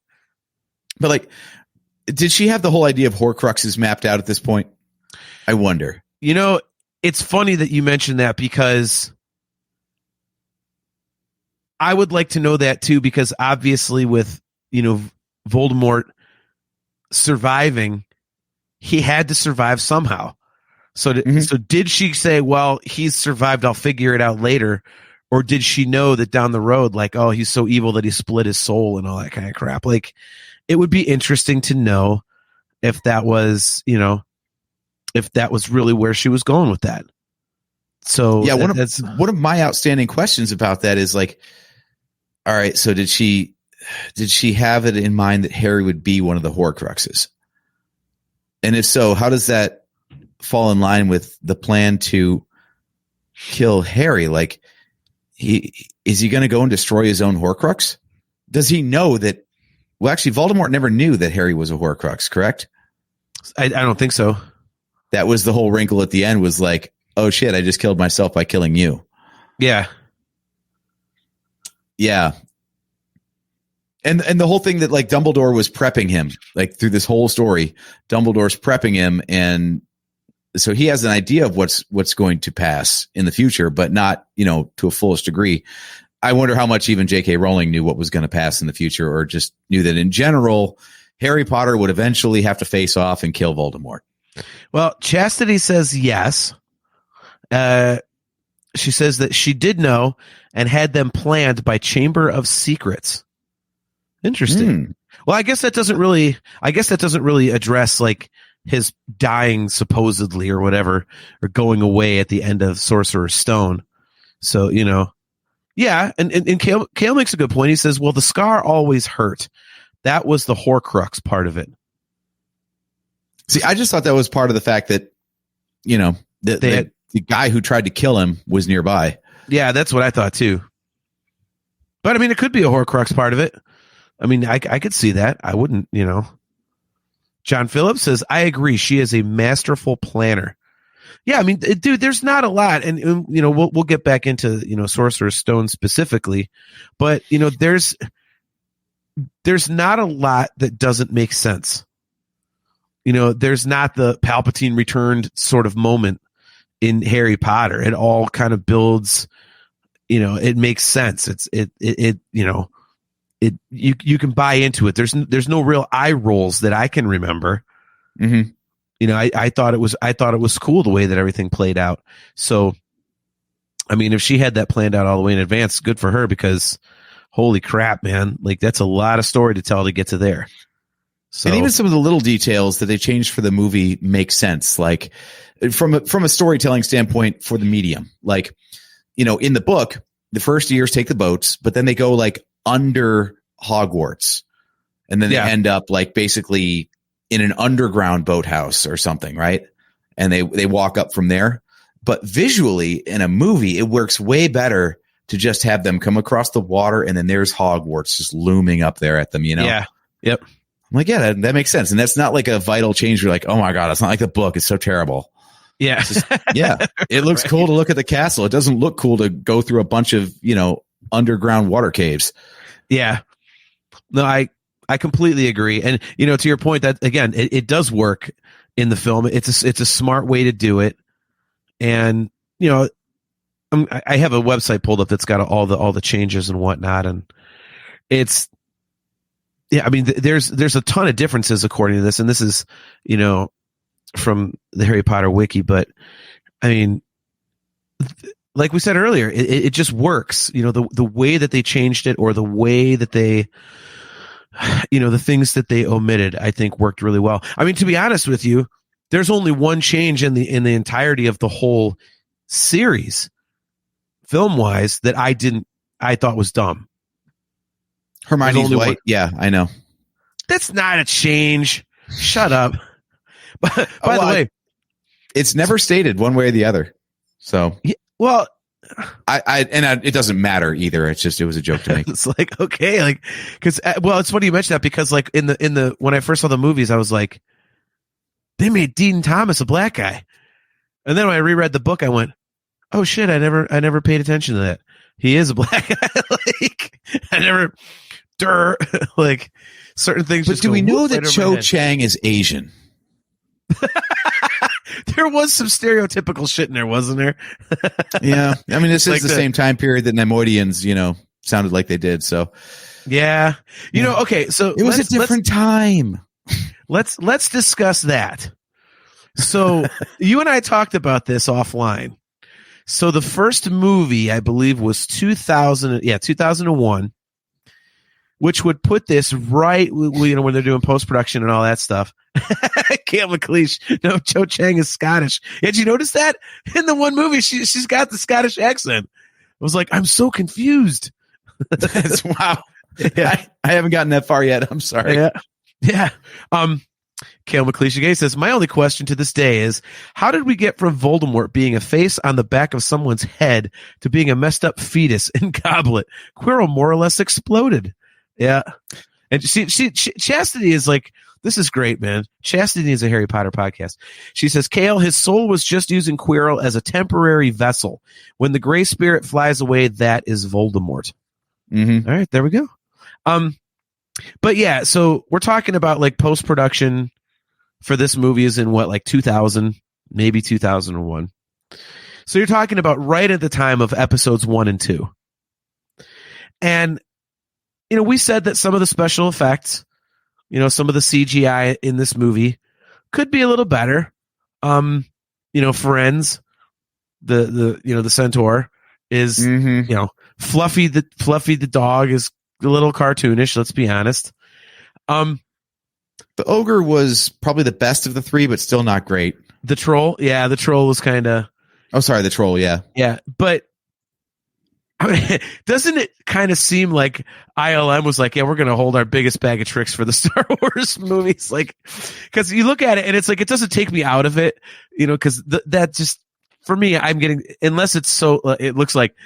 Speaker 6: like, did she have the whole idea of Horcruxes mapped out at this point? I wonder.
Speaker 1: It's funny that you mentioned that, because I would like to know that too, because obviously with, Voldemort surviving, he had to survive somehow. So did she say, well, he's survived, I'll figure it out later? Or did she know that down the road, like, oh, he's so evil that he split his soul and all that kind of crap? Like, it would be interesting to know if that was, if that was really where she was going with that. So
Speaker 6: yeah, one of my outstanding questions about that is like, all right, so did she have it in mind that Harry would be one of the Horcruxes? And if so, how does that fall in line with the plan to kill Harry? Like, is he going to go and destroy his own Horcrux? Does he know that? Well, actually, Voldemort never knew that Harry was a Horcrux, correct?
Speaker 1: I don't think so.
Speaker 6: That was the whole wrinkle at the end, was like, oh shit, I just killed myself by killing you.
Speaker 1: Yeah.
Speaker 6: Yeah. And the whole thing that like Dumbledore was prepping him, like through this whole story, Dumbledore's prepping him, and so he has an idea of what's going to pass in the future, but not, to a fullest degree. I wonder how much even J.K. Rowling knew what was going to pass in the future, or just knew that in general, Harry Potter would eventually have to face off and kill Voldemort.
Speaker 1: Well, Chastity says yes. She says that she did know and had them planned by Chamber of Secrets. Interesting. Well, I guess that doesn't really address like his dying supposedly or whatever, or going away at the end of Sorcerer's Stone. So, yeah. And Kale makes a good point. He says, well, the scar always hurt. That was the Horcrux part of it.
Speaker 6: See, I just thought that was part of the fact that, the guy who tried to kill him was nearby.
Speaker 1: Yeah, that's what I thought too. But I mean, it could be a Horcrux part of it. I mean, I could see that. I wouldn't, John Phillips says, I agree. She is a masterful planner. Yeah, I mean, dude, there's not a lot. And we'll get back into, Sorcerer's Stone specifically. But, there's not a lot that doesn't make sense. there's not the Palpatine returned sort of moment in Harry Potter. It all kind of builds, it makes sense. You can buy into it. There's no real eye rolls that I can remember.
Speaker 6: Mm-hmm.
Speaker 1: I thought it was cool the way that everything played out. So, I mean, if she had that planned out all the way in advance, good for her, because holy crap, man, like that's a lot of story to tell to get to there. So,
Speaker 6: and even some of the little details that they changed for the movie make sense. Like from a storytelling standpoint for the medium, like, in the book, the first years take the boats, but then they go like under Hogwarts, and then they end up like basically in an underground boathouse or something, right? And they walk up from there. But visually in a movie, it works way better to just have them come across the water, and then there's Hogwarts just looming up there at them,
Speaker 1: Yeah. Yep.
Speaker 6: I'm like, yeah, that makes sense. And that's not like a vital change. You're like, oh my God, it's not like the book. It's so terrible.
Speaker 1: Yeah.
Speaker 6: It looks cool to look at the castle. It doesn't look cool to go through a bunch of, underground water caves.
Speaker 1: Yeah. No, I completely agree. And, to your point, that again, it does work in the film. It's a smart way to do it. And, I have a website pulled up that's got all the changes and whatnot. And it's, I mean, there's a ton of differences according to this. And this is, from the Harry Potter wiki, but I mean, like we said earlier, it just works. The way that they changed it, or the way that they, the things that they omitted, I think worked really well. I mean, to be honest with you, there's only one change in the entirety of the whole series, film wise, that I thought was dumb.
Speaker 6: Hermione's white. One. Yeah, I know.
Speaker 1: That's not a change. Shut up. By the way,
Speaker 6: it's never stated one way or the other. So,
Speaker 1: yeah, well,
Speaker 6: it doesn't matter either. It was a joke to make.
Speaker 1: It's like, okay, like, because it's funny you mentioned that, because like in the when I first saw the movies, I was like, they made Dean Thomas a black guy, and then when I reread the book, I went, oh shit, I never paid attention to that. He is a black guy. Like, I never, like certain things.
Speaker 6: But do we know that Cho Chang is Asian?
Speaker 1: There was some stereotypical shit in there, wasn't there?
Speaker 6: Yeah. I mean, this is the same time period that Neimoidians, sounded like they did. So,
Speaker 1: yeah. Okay. So
Speaker 6: it was a different time.
Speaker 1: Let's discuss that. So you and I talked about this offline. So the first movie, I believe, was 2001, which would put this right, when they're doing post-production and all that stuff. Cam McLeish. No, Cho Chang is Scottish. Did you notice that? In the one movie, she's got the Scottish accent. I was like, I'm so confused.
Speaker 6: Wow. Yeah. I haven't gotten that far yet. I'm sorry.
Speaker 1: Yeah. Cam McLeish says, my only question to this day is, how did we get from Voldemort being a face on the back of someone's head to being a messed up fetus in Goblet? Quirrell more or less exploded. Yeah. And Chastity is like, this is great, man. Chastity is a Harry Potter podcast. She says, Kale, his soul was just using Quirrell as a temporary vessel. When the gray spirit flies away, that is Voldemort.
Speaker 6: Mm-hmm.
Speaker 1: All right, there we go. But yeah, so we're talking about like post-production for this movie is in what, like 2000, maybe 2001. So you're talking about right at the time of episodes 1 and 2. And, we said that some of the special effects, some of the CGI in this movie could be a little better. Firenze, the centaur is, Fluffy the dog is a little cartoonish. Let's be honest.
Speaker 6: The ogre was probably the best of the three, but still not great.
Speaker 1: The troll. Yeah. The troll was kind of,
Speaker 6: oh, sorry. The troll. Yeah.
Speaker 1: Yeah. But I mean, doesn't it kind of seem like ILM was like, yeah, we're going to hold our biggest bag of tricks for the Star Wars movies? Like, because you look at it and it's like, it doesn't take me out of it, because that just, for me, I'm getting, unless it's so, it looks like,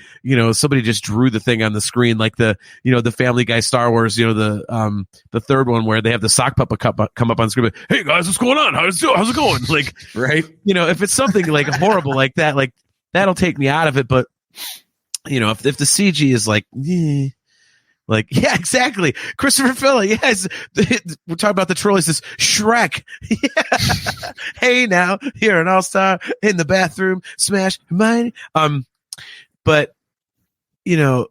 Speaker 1: somebody just drew the thing on the screen, like the Family Guy Star Wars, the third one where they have the sock puppet come up on the screen. Like, hey guys, what's going on? How's it going? Like,
Speaker 6: right.
Speaker 1: If it's something like horrible like that, like that'll take me out of it. But, if the CG is like, Like, yeah, exactly. Christopher Philly. Yes. We're talking about the troll. He says, Shrek. Yeah. Hey, now you're an all-star in the bathroom. Smash mine. But you know,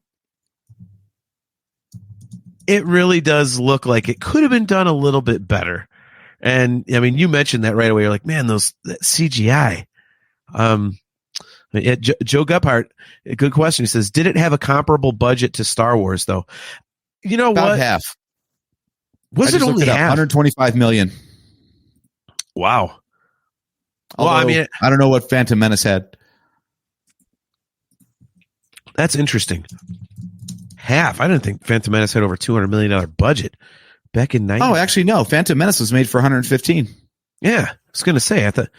Speaker 1: it really does look like it could have been done a little bit better. And I mean, you mentioned that right away. You're like, man, that CGI. Yeah, Joe Gephardt, a good question. He says, did it have a comparable budget to Star Wars, though? You know
Speaker 6: About
Speaker 1: what?
Speaker 6: half.
Speaker 1: Was it only half?
Speaker 6: 125 million.
Speaker 1: Wow.
Speaker 6: Although,
Speaker 1: Well, I mean,
Speaker 6: I don't know what Phantom Menace had.
Speaker 1: that's interesting. Half. I didn't think Phantom Menace had over $200 million budget back in 90.
Speaker 6: Oh, actually, no. Phantom Menace was made for 115.
Speaker 1: Yeah, I was going to say. I thought.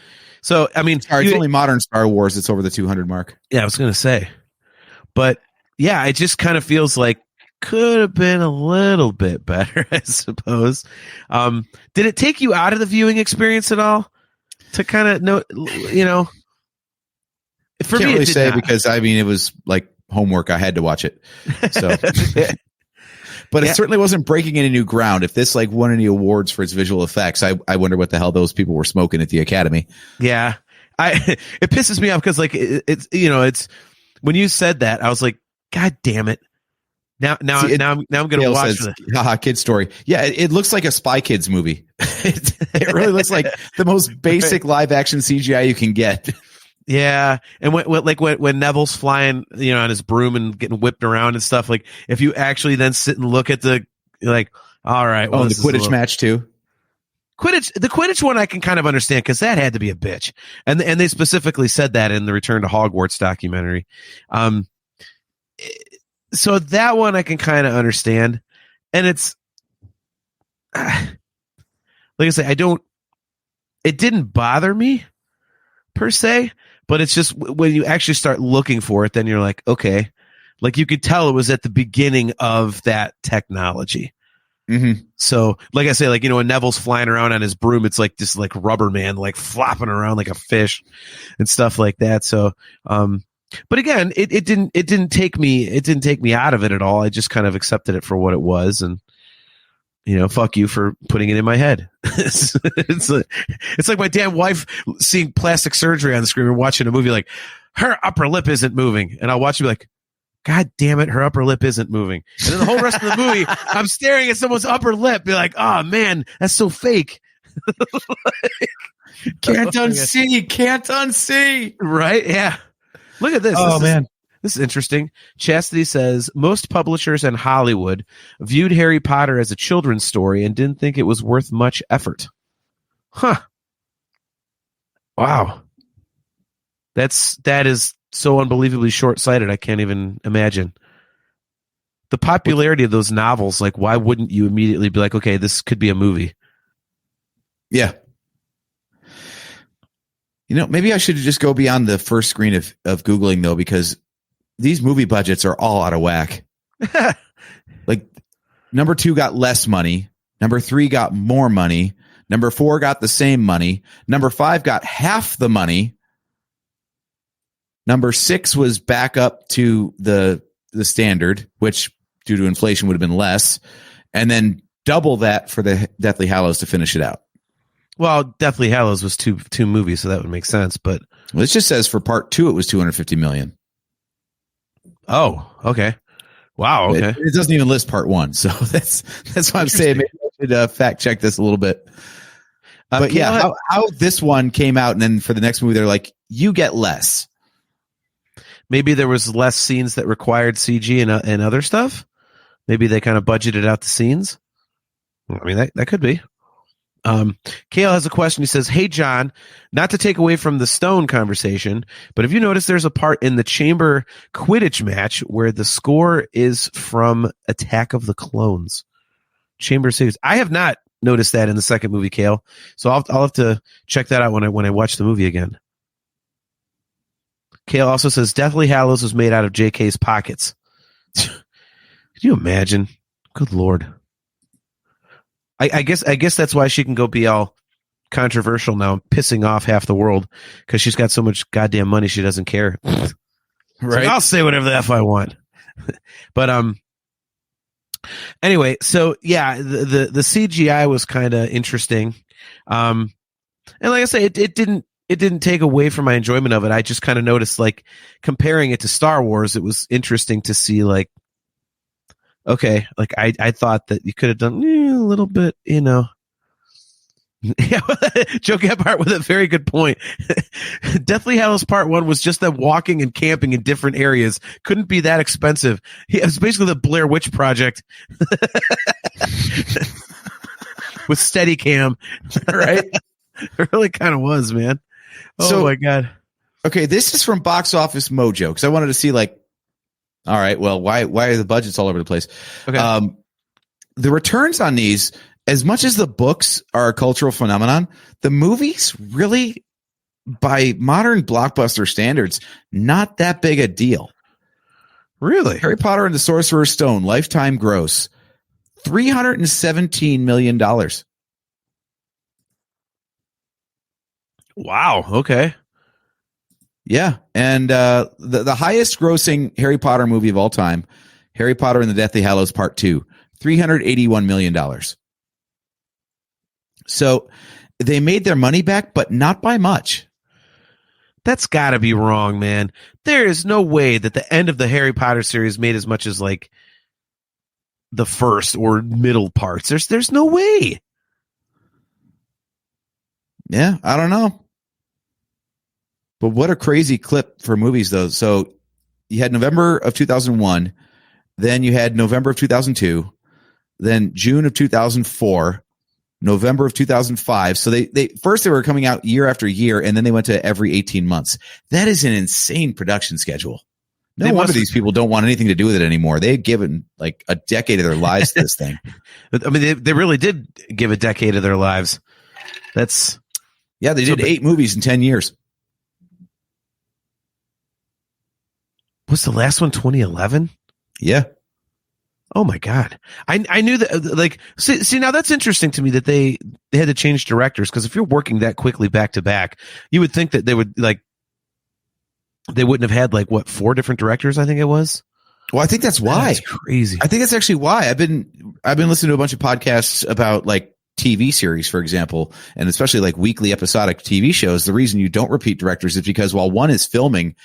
Speaker 1: So, I mean,
Speaker 6: Sorry, it's only modern Star Wars. It's over the 200 mark.
Speaker 1: Yeah, I was going to say. But yeah, it just kind of feels like could have been a little bit better, I suppose. Did it take you out of the viewing experience at all? To kind of know, you know, for
Speaker 6: Can't
Speaker 1: me,
Speaker 6: really
Speaker 1: it did
Speaker 6: say
Speaker 1: not.
Speaker 6: because I mean it was like homework. I had to watch it. So, but
Speaker 1: Yeah.
Speaker 6: it certainly wasn't breaking any new ground. If this like won any awards for its visual effects, I wonder what the hell those people were smoking at the Academy.
Speaker 1: Yeah, it pisses me off because like it's you know it's when you said that I was like, God damn it! Now I'm going to
Speaker 6: Gail
Speaker 1: watch
Speaker 6: says,
Speaker 1: it.
Speaker 6: haha, kid story. Yeah, it looks like a Spy Kids movie. It really looks like the most basic live action CGI you can get.
Speaker 1: Yeah, and when Neville's flying, you know, on his broom and getting whipped around and stuff, like if you actually then sit and look at you're like, all right, well,
Speaker 6: Oh, the
Speaker 1: this is a
Speaker 6: Quidditch
Speaker 1: little-
Speaker 6: match too.
Speaker 1: the Quidditch one I can kind of understand because that had to be a bitch, and they specifically said that in the Return to Hogwarts documentary. So that one I can kind of understand, and it's like I say, it didn't bother me per se, but it's just when you actually start looking for it, then you're like, okay, like you could tell it was at the beginning of that technology.
Speaker 6: Mm-hmm.
Speaker 1: So, like I say, like, you know, when Neville's flying around on his broom, it's like this like rubber man, like flopping around like a fish and stuff like that. So, but again, it didn't take me out of it at all. I just kind of accepted it for what it was, and you know, fuck you for putting it in my head. it's like my damn wife seeing plastic surgery on the screen or watching a movie like her upper lip isn't moving, and I'll watch it be like, God damn it, her upper lip isn't moving. And then the whole rest of the movie, I'm staring at someone's upper lip, be like, oh man, that's so fake.
Speaker 6: Can't unsee.
Speaker 1: Right? Yeah. Look at this.
Speaker 6: Oh, man.
Speaker 1: This is interesting. Chastity says most publishers in Hollywood viewed Harry Potter as a children's story and didn't think it was worth much effort. Huh. Wow. That is so unbelievably short-sighted. I can't even imagine. The popularity of those novels, like, why wouldn't you immediately be like, okay, this could be a movie?
Speaker 6: Yeah. You know, maybe I should just go beyond the first screen of Googling, though, because these movie budgets are all out of whack. Like, number 2 got less money. Number 3 got more money. Number 4 got the same money. Number 5 got half the money. Number 6 was back up to the standard, which due to inflation would have been less. And then double that for the Deathly Hallows to finish it out.
Speaker 1: Well, Deathly Hallows was two movies, so that would make sense. But
Speaker 6: Well, it just says for part 2, it was $250 million.
Speaker 1: oh, okay, wow, okay.
Speaker 6: It doesn't even list part 1, so that's why I'm saying maybe I should fact check this a little bit. But yeah, how this one came out, and then for the next movie, they're like, you get less.
Speaker 1: Maybe there was less scenes that required CG and other stuff. Maybe they kind of budgeted out the scenes. I mean, that could be. Kale has a question. He says, hey, John, not to take away from the stone conversation, but have you noticed there's a part in the Chamber Quidditch match where the score is from Attack of the Clones? Chamber Series. I have not noticed that in the second movie, Kale. So I'll have to check that out when I watch the movie again. Kale also says Deathly Hallows was made out of JK's pockets. Could you imagine? Good Lord. I guess that's why she can go be all controversial now, pissing off half the world because she's got so much goddamn money she doesn't care. Right? Like, I'll say whatever the F I want. But Anyway, so yeah, the CGI was kind of interesting. And like I say, it didn't take away from my enjoyment of it. I just kind of noticed, like, comparing it to Star Wars, it was interesting to see, like, okay, like I thought that you could have done a little bit, you know. Yeah, Joe Gephardt with a very good point. Deathly Hallows Part 1 was just them walking and camping in different areas. Couldn't be that expensive. It was basically the Blair Witch Project with Steadicam, right? It really kind of was, man. Oh my God.
Speaker 6: Okay, this is from Box Office Mojo, because I wanted to see, like, all right, well, why are the budgets all over the place?
Speaker 1: Okay.
Speaker 6: The returns on these, as much as the books are a cultural phenomenon, the movies really, by modern blockbuster standards, not that big a deal.
Speaker 1: Really?
Speaker 6: Harry Potter and the Sorcerer's Stone, lifetime gross, $317 million.
Speaker 1: Wow. Okay.
Speaker 6: Yeah. And the highest grossing Harry Potter movie of all time, Harry Potter and the Deathly Hallows Part 2, $381 million. So they made their money back, but not by much.
Speaker 1: That's got to be wrong, man. There is no way that the end of the Harry Potter series made as much as, like, the first or middle parts. There's no way.
Speaker 6: Yeah, I don't know. But what a crazy clip for movies, though. So you had November of 2001, then you had November of 2002, then June of 2004, November of 2005. So they first they were coming out year after year, and then they went to every 18 months. That is an insane production schedule. No wonder these people don't want anything to do with it anymore. They've given like a decade of their lives to this thing.
Speaker 1: I mean, they really did give a decade of their lives. That's
Speaker 6: they did 8 movies in 10 years.
Speaker 1: Was the last one 2011?
Speaker 6: Yeah.
Speaker 1: Oh my God. I knew that, like, see now that's interesting to me that they had to change directors, because if you're working that quickly back to back, you would think that they would, like, they wouldn't have had, like, what, 4 different directors, I think it was.
Speaker 6: Well, I think that's why.
Speaker 1: That's crazy.
Speaker 6: I think that's actually why. I've been listening to a bunch of podcasts about, like, TV series, for example, and especially like weekly episodic TV shows. The reason you don't repeat directors is because while one is filming,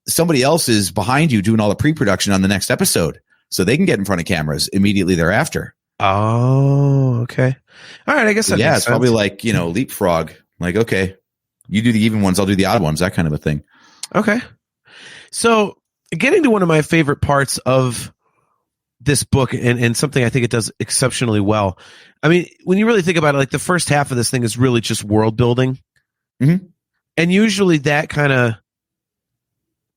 Speaker 6: somebody else is behind you doing all the pre-production on the next episode, so they can get in front of cameras immediately thereafter.
Speaker 1: Oh, okay. All right. I guess that makes
Speaker 6: it's
Speaker 1: sense.
Speaker 6: probably like, you know, leapfrog. Like, okay, you do the even ones, I'll do the odd ones, that kind of a thing.
Speaker 1: Okay. So getting to one of my favorite parts of this book, and something I think it does exceptionally well. I mean, when you really think about it, like, the first half of this thing is really just world building.
Speaker 6: Mm-hmm.
Speaker 1: And usually that kind of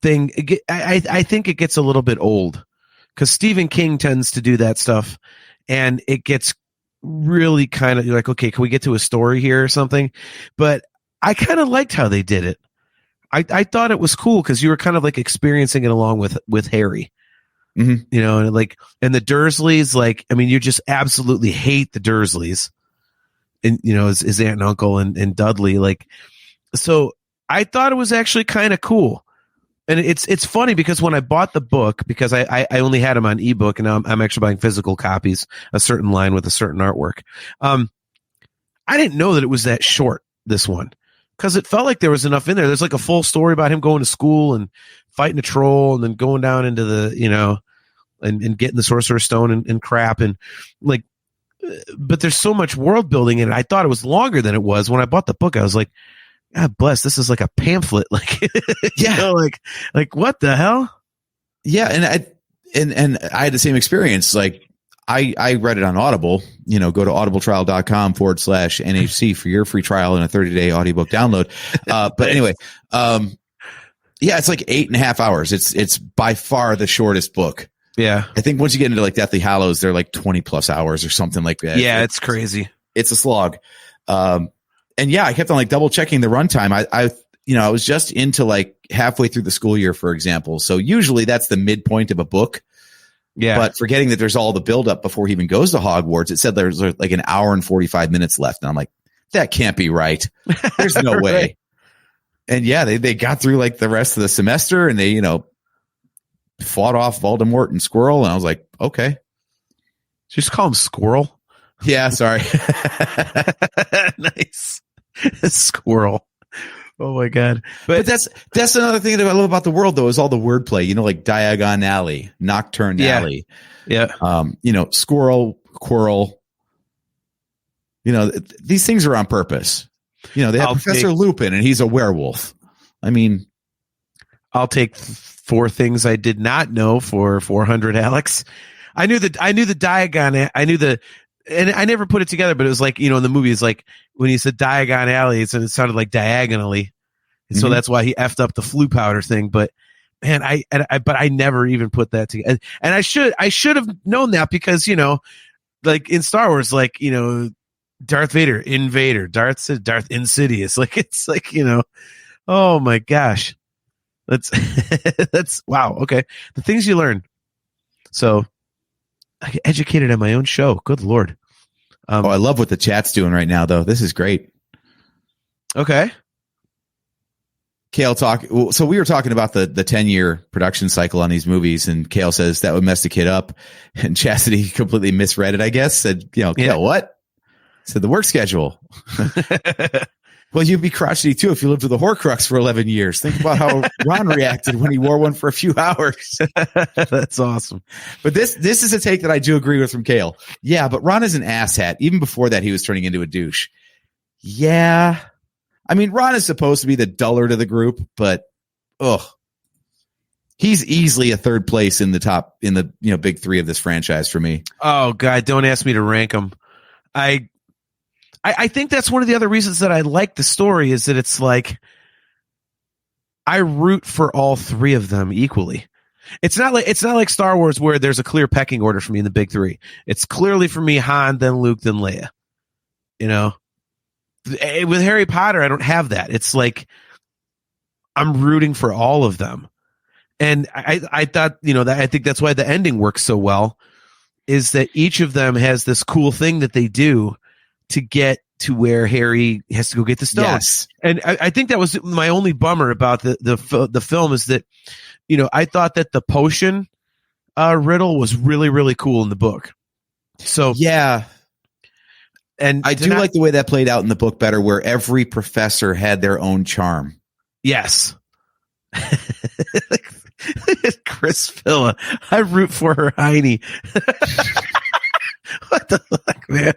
Speaker 1: thing, I think it gets a little bit old, because Stephen King tends to do that stuff, and it gets really kind of like, okay, can we get to a story here or something? But I kind of liked how they did it. I thought it was cool, because you were kind of like experiencing it along with Harry.
Speaker 6: Mm-hmm.
Speaker 1: You know, and the Dursleys, like, I mean, you just absolutely hate the Dursleys, and, you know, his aunt and uncle and Dudley, like, so I thought it was actually kind of cool. And it's funny, because when I bought the book, because I only had them on ebook, and now I'm actually buying physical copies, a certain line with a certain artwork. I didn't know that it was that short, this one, because it felt like there was enough in there. There's like a full story about him going to school and fighting a troll, and then going down into the, you know, and getting the Sorcerer's Stone and crap, and like, but there's so much world building in it. I thought it was longer than it was. When I bought the book, I was like, God bless, this is like a pamphlet. Like,
Speaker 6: yeah,
Speaker 1: you know, like what the hell?
Speaker 6: Yeah. And I had the same experience. Like, I read it on Audible. You know, go to audibletrial.com/NHC for your free trial and a 30-day audiobook download. But anyway, yeah, it's like 8.5 hours. It's by far the shortest book.
Speaker 1: Yeah.
Speaker 6: I think once you get into like Deathly Hallows, they're like 20+ hours or something like that.
Speaker 1: Yeah, it's crazy.
Speaker 6: It's a slog. And yeah, I kept on like double checking the runtime. I was just into like halfway through the school year, for example. So usually that's the midpoint of a book.
Speaker 1: Yeah.
Speaker 6: But forgetting that there's all the buildup before he even goes to Hogwarts, it said there's like an hour and 45 minutes left. And I'm like, that can't be right. There's no way.
Speaker 1: Right.
Speaker 6: And yeah, they got through like the rest of the semester, and they, you know, fought off Voldemort and Squirrel. And I was like, okay.
Speaker 1: Just call him Squirrel.
Speaker 6: Yeah, sorry.
Speaker 1: Nice. Squirrel. Oh my God.
Speaker 6: But that's another thing that I love about the world, though, is all the wordplay. You know, like Diagon Alley, Nocturne Alley.
Speaker 1: Yeah.
Speaker 6: Squirrel, Quirrell. You know, these things are on purpose. You know, they have Professor Lupin, and he's a werewolf. I mean,
Speaker 1: I'll take 4 things I did not know for 400, Alex. I knew the Diagon. And I never put it together, but it was like, in the movie, it's like when he said Diagon Alley, it sounded like diagonally. And so that's why he effed up the flu powder thing. But man, I never even put that together. And I should have known that because, like in Star Wars, like, Darth Vader, Invader, Darth Insidious. Like, it's like, oh my gosh. That's wow. Okay. The things you learn. So I get educated on my own show. Good Lord.
Speaker 6: I love what the chat's doing right now, though. This is great.
Speaker 1: Okay.
Speaker 6: Kale so we were talking about the 10-year production cycle on these movies, and Kale says that would mess the kid up. And Chastity completely misread it, I guess. Said, Kale, what? Said the work schedule. Well, you'd be crotchety too if you lived with a Horcrux for 11 years. Think about how Ron reacted when he wore one for a few hours.
Speaker 1: That's awesome.
Speaker 6: But this is a take that I do agree with from Kale. Yeah, but Ron is an asshat. Even before that, he was turning into a douche. Yeah. I mean, Ron is supposed to be the dullard of the group, but he's easily a third place in the big 3 of this franchise for me.
Speaker 1: Oh God, don't ask me to rank them. I think that's one of the other reasons that I like the story is that it's like I root for all 3 of them equally. It's not like Star Wars where there's a clear pecking order for me in the big 3. It's clearly for me Han, then Luke, then Leia. With Harry Potter, I don't have that. It's like I'm rooting for all of them, and I thought I think that's why the ending works so well. Is that each of them has this cool thing that they do to get to where Harry has to go get the stone.
Speaker 6: Yes.
Speaker 1: And I think that was my only bummer about the film is that, I thought that the potion riddle was really, really cool in the book. So
Speaker 6: yeah. And I do like the way that played out in the book better, where every professor had their own charm.
Speaker 1: Yes. Chris Villa. I root for her Heine. What the fuck, man?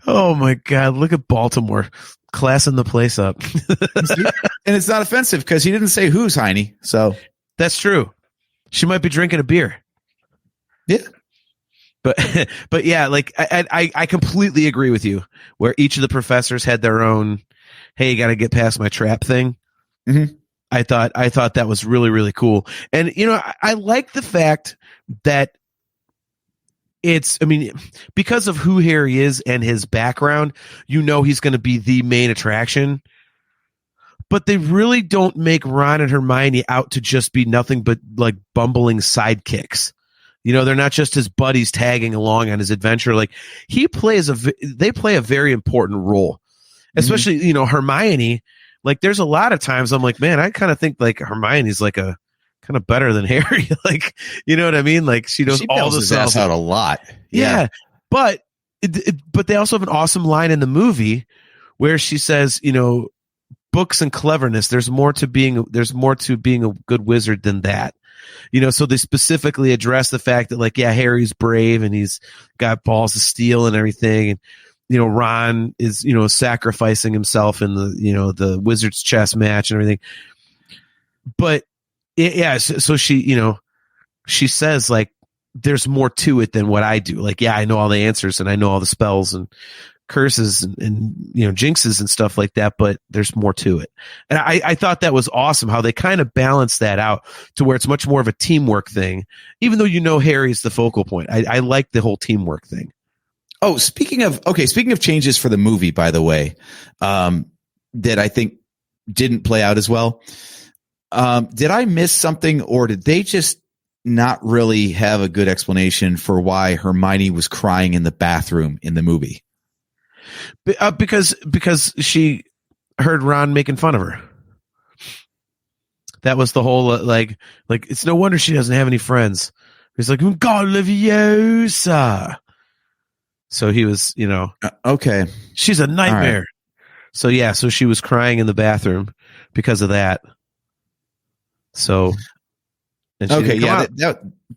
Speaker 1: Oh my God, look at Baltimore classing the place up.
Speaker 6: And it's not offensive because he didn't say who's Heine, so
Speaker 1: that's true. She might be drinking a beer.
Speaker 6: Yeah,
Speaker 1: but yeah, like I completely agree with you where each of the professors had their own, hey, you got to get past my trap thing.
Speaker 6: Mm-hmm.
Speaker 1: I thought that was really, really cool. And I like the fact that because of who Harry is and his background, he's going to be the main attraction. But they really don't make Ron and Hermione out to just be nothing but like bumbling sidekicks. They're not just his buddies tagging along on his adventure. Like they play a very important role, especially, Hermione. Like there's a lot of times I'm like, man, I kind of think like Hermione's like a kind of better than Harry. Like, you know what I mean? Like she knows all the stuff
Speaker 6: out a lot.
Speaker 1: Yeah. But they also have an awesome line in the movie where she says, books and cleverness, there's more to being a good wizard than that. So they specifically address the fact that like, yeah, Harry's brave and he's got balls of steel and everything. And, Ron is, sacrificing himself in the wizard's chess match and everything. But yeah, so she says like, there's more to it than what I do. Like, yeah, I know all the answers and I know all the spells and curses and jinxes and stuff like that, but there's more to it. And I thought that was awesome how they kind of balanced that out to where it's much more of a teamwork thing, even though Harry's the focal point. I like the whole teamwork thing.
Speaker 6: Oh, speaking of changes for the movie, by the way, that I think didn't play out as well. Did I miss something, or did they just not really have a good explanation for why Hermione was crying in the bathroom in the movie?
Speaker 1: Because she heard Ron making fun of her. That was the whole like it's no wonder she doesn't have any friends. He's like, God Leviosa. So he was,
Speaker 6: Okay.
Speaker 1: she's a nightmare. Right. So yeah, so she was crying in the bathroom because of that. So
Speaker 6: okay, yeah,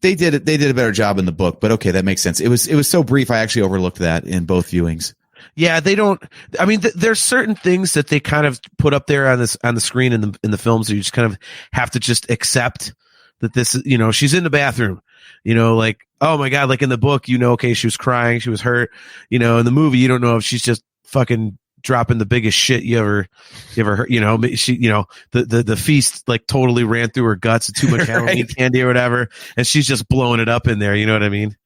Speaker 6: they did it. They did a better job in the book, but okay, that makes sense. It was so brief. I actually overlooked that in both viewings.
Speaker 1: Yeah, they don't. I mean, there's certain things that they kind of put up there on the screen in the films. So you just kind of have to just accept that this, she's in the bathroom. Like, oh my God, like in the book, okay, she was crying, she was hurt. In the movie, you don't know if she's just fucking dropping the biggest shit you ever heard. She, the feast like totally ran through her guts, too much Halloween candy or whatever, and she's just blowing it up in there. You know what I mean?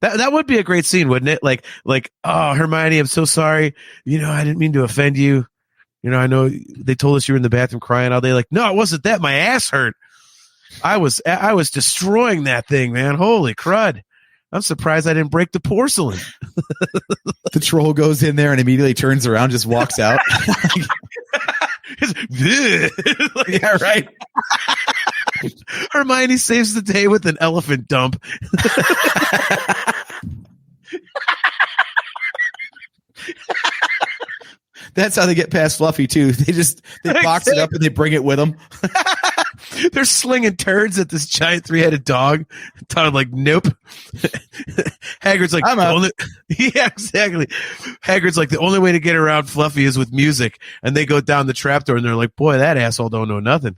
Speaker 1: That would be a great scene, wouldn't it? Like, oh, Hermione, I'm so sorry. I didn't mean to offend you. I know they told us you were in the bathroom crying all day. Like, no, it wasn't that. My ass hurt. I was destroying that thing, man. Holy crud. I'm surprised I didn't break the porcelain.
Speaker 6: The troll goes in there and immediately turns around, just walks out.
Speaker 1: Yeah, right. Hermione saves the day with an elephant dump.
Speaker 6: That's how they get past Fluffy too. They box it up and they bring it with them.
Speaker 1: They're slinging turds at this giant 3-headed dog. Todd like, nope. Hagrid's like,
Speaker 6: I'm out.
Speaker 1: Yeah, exactly. Hagrid's like, the only way to get around Fluffy is with music. And they go down the trapdoor and they're like, boy, that asshole don't know nothing.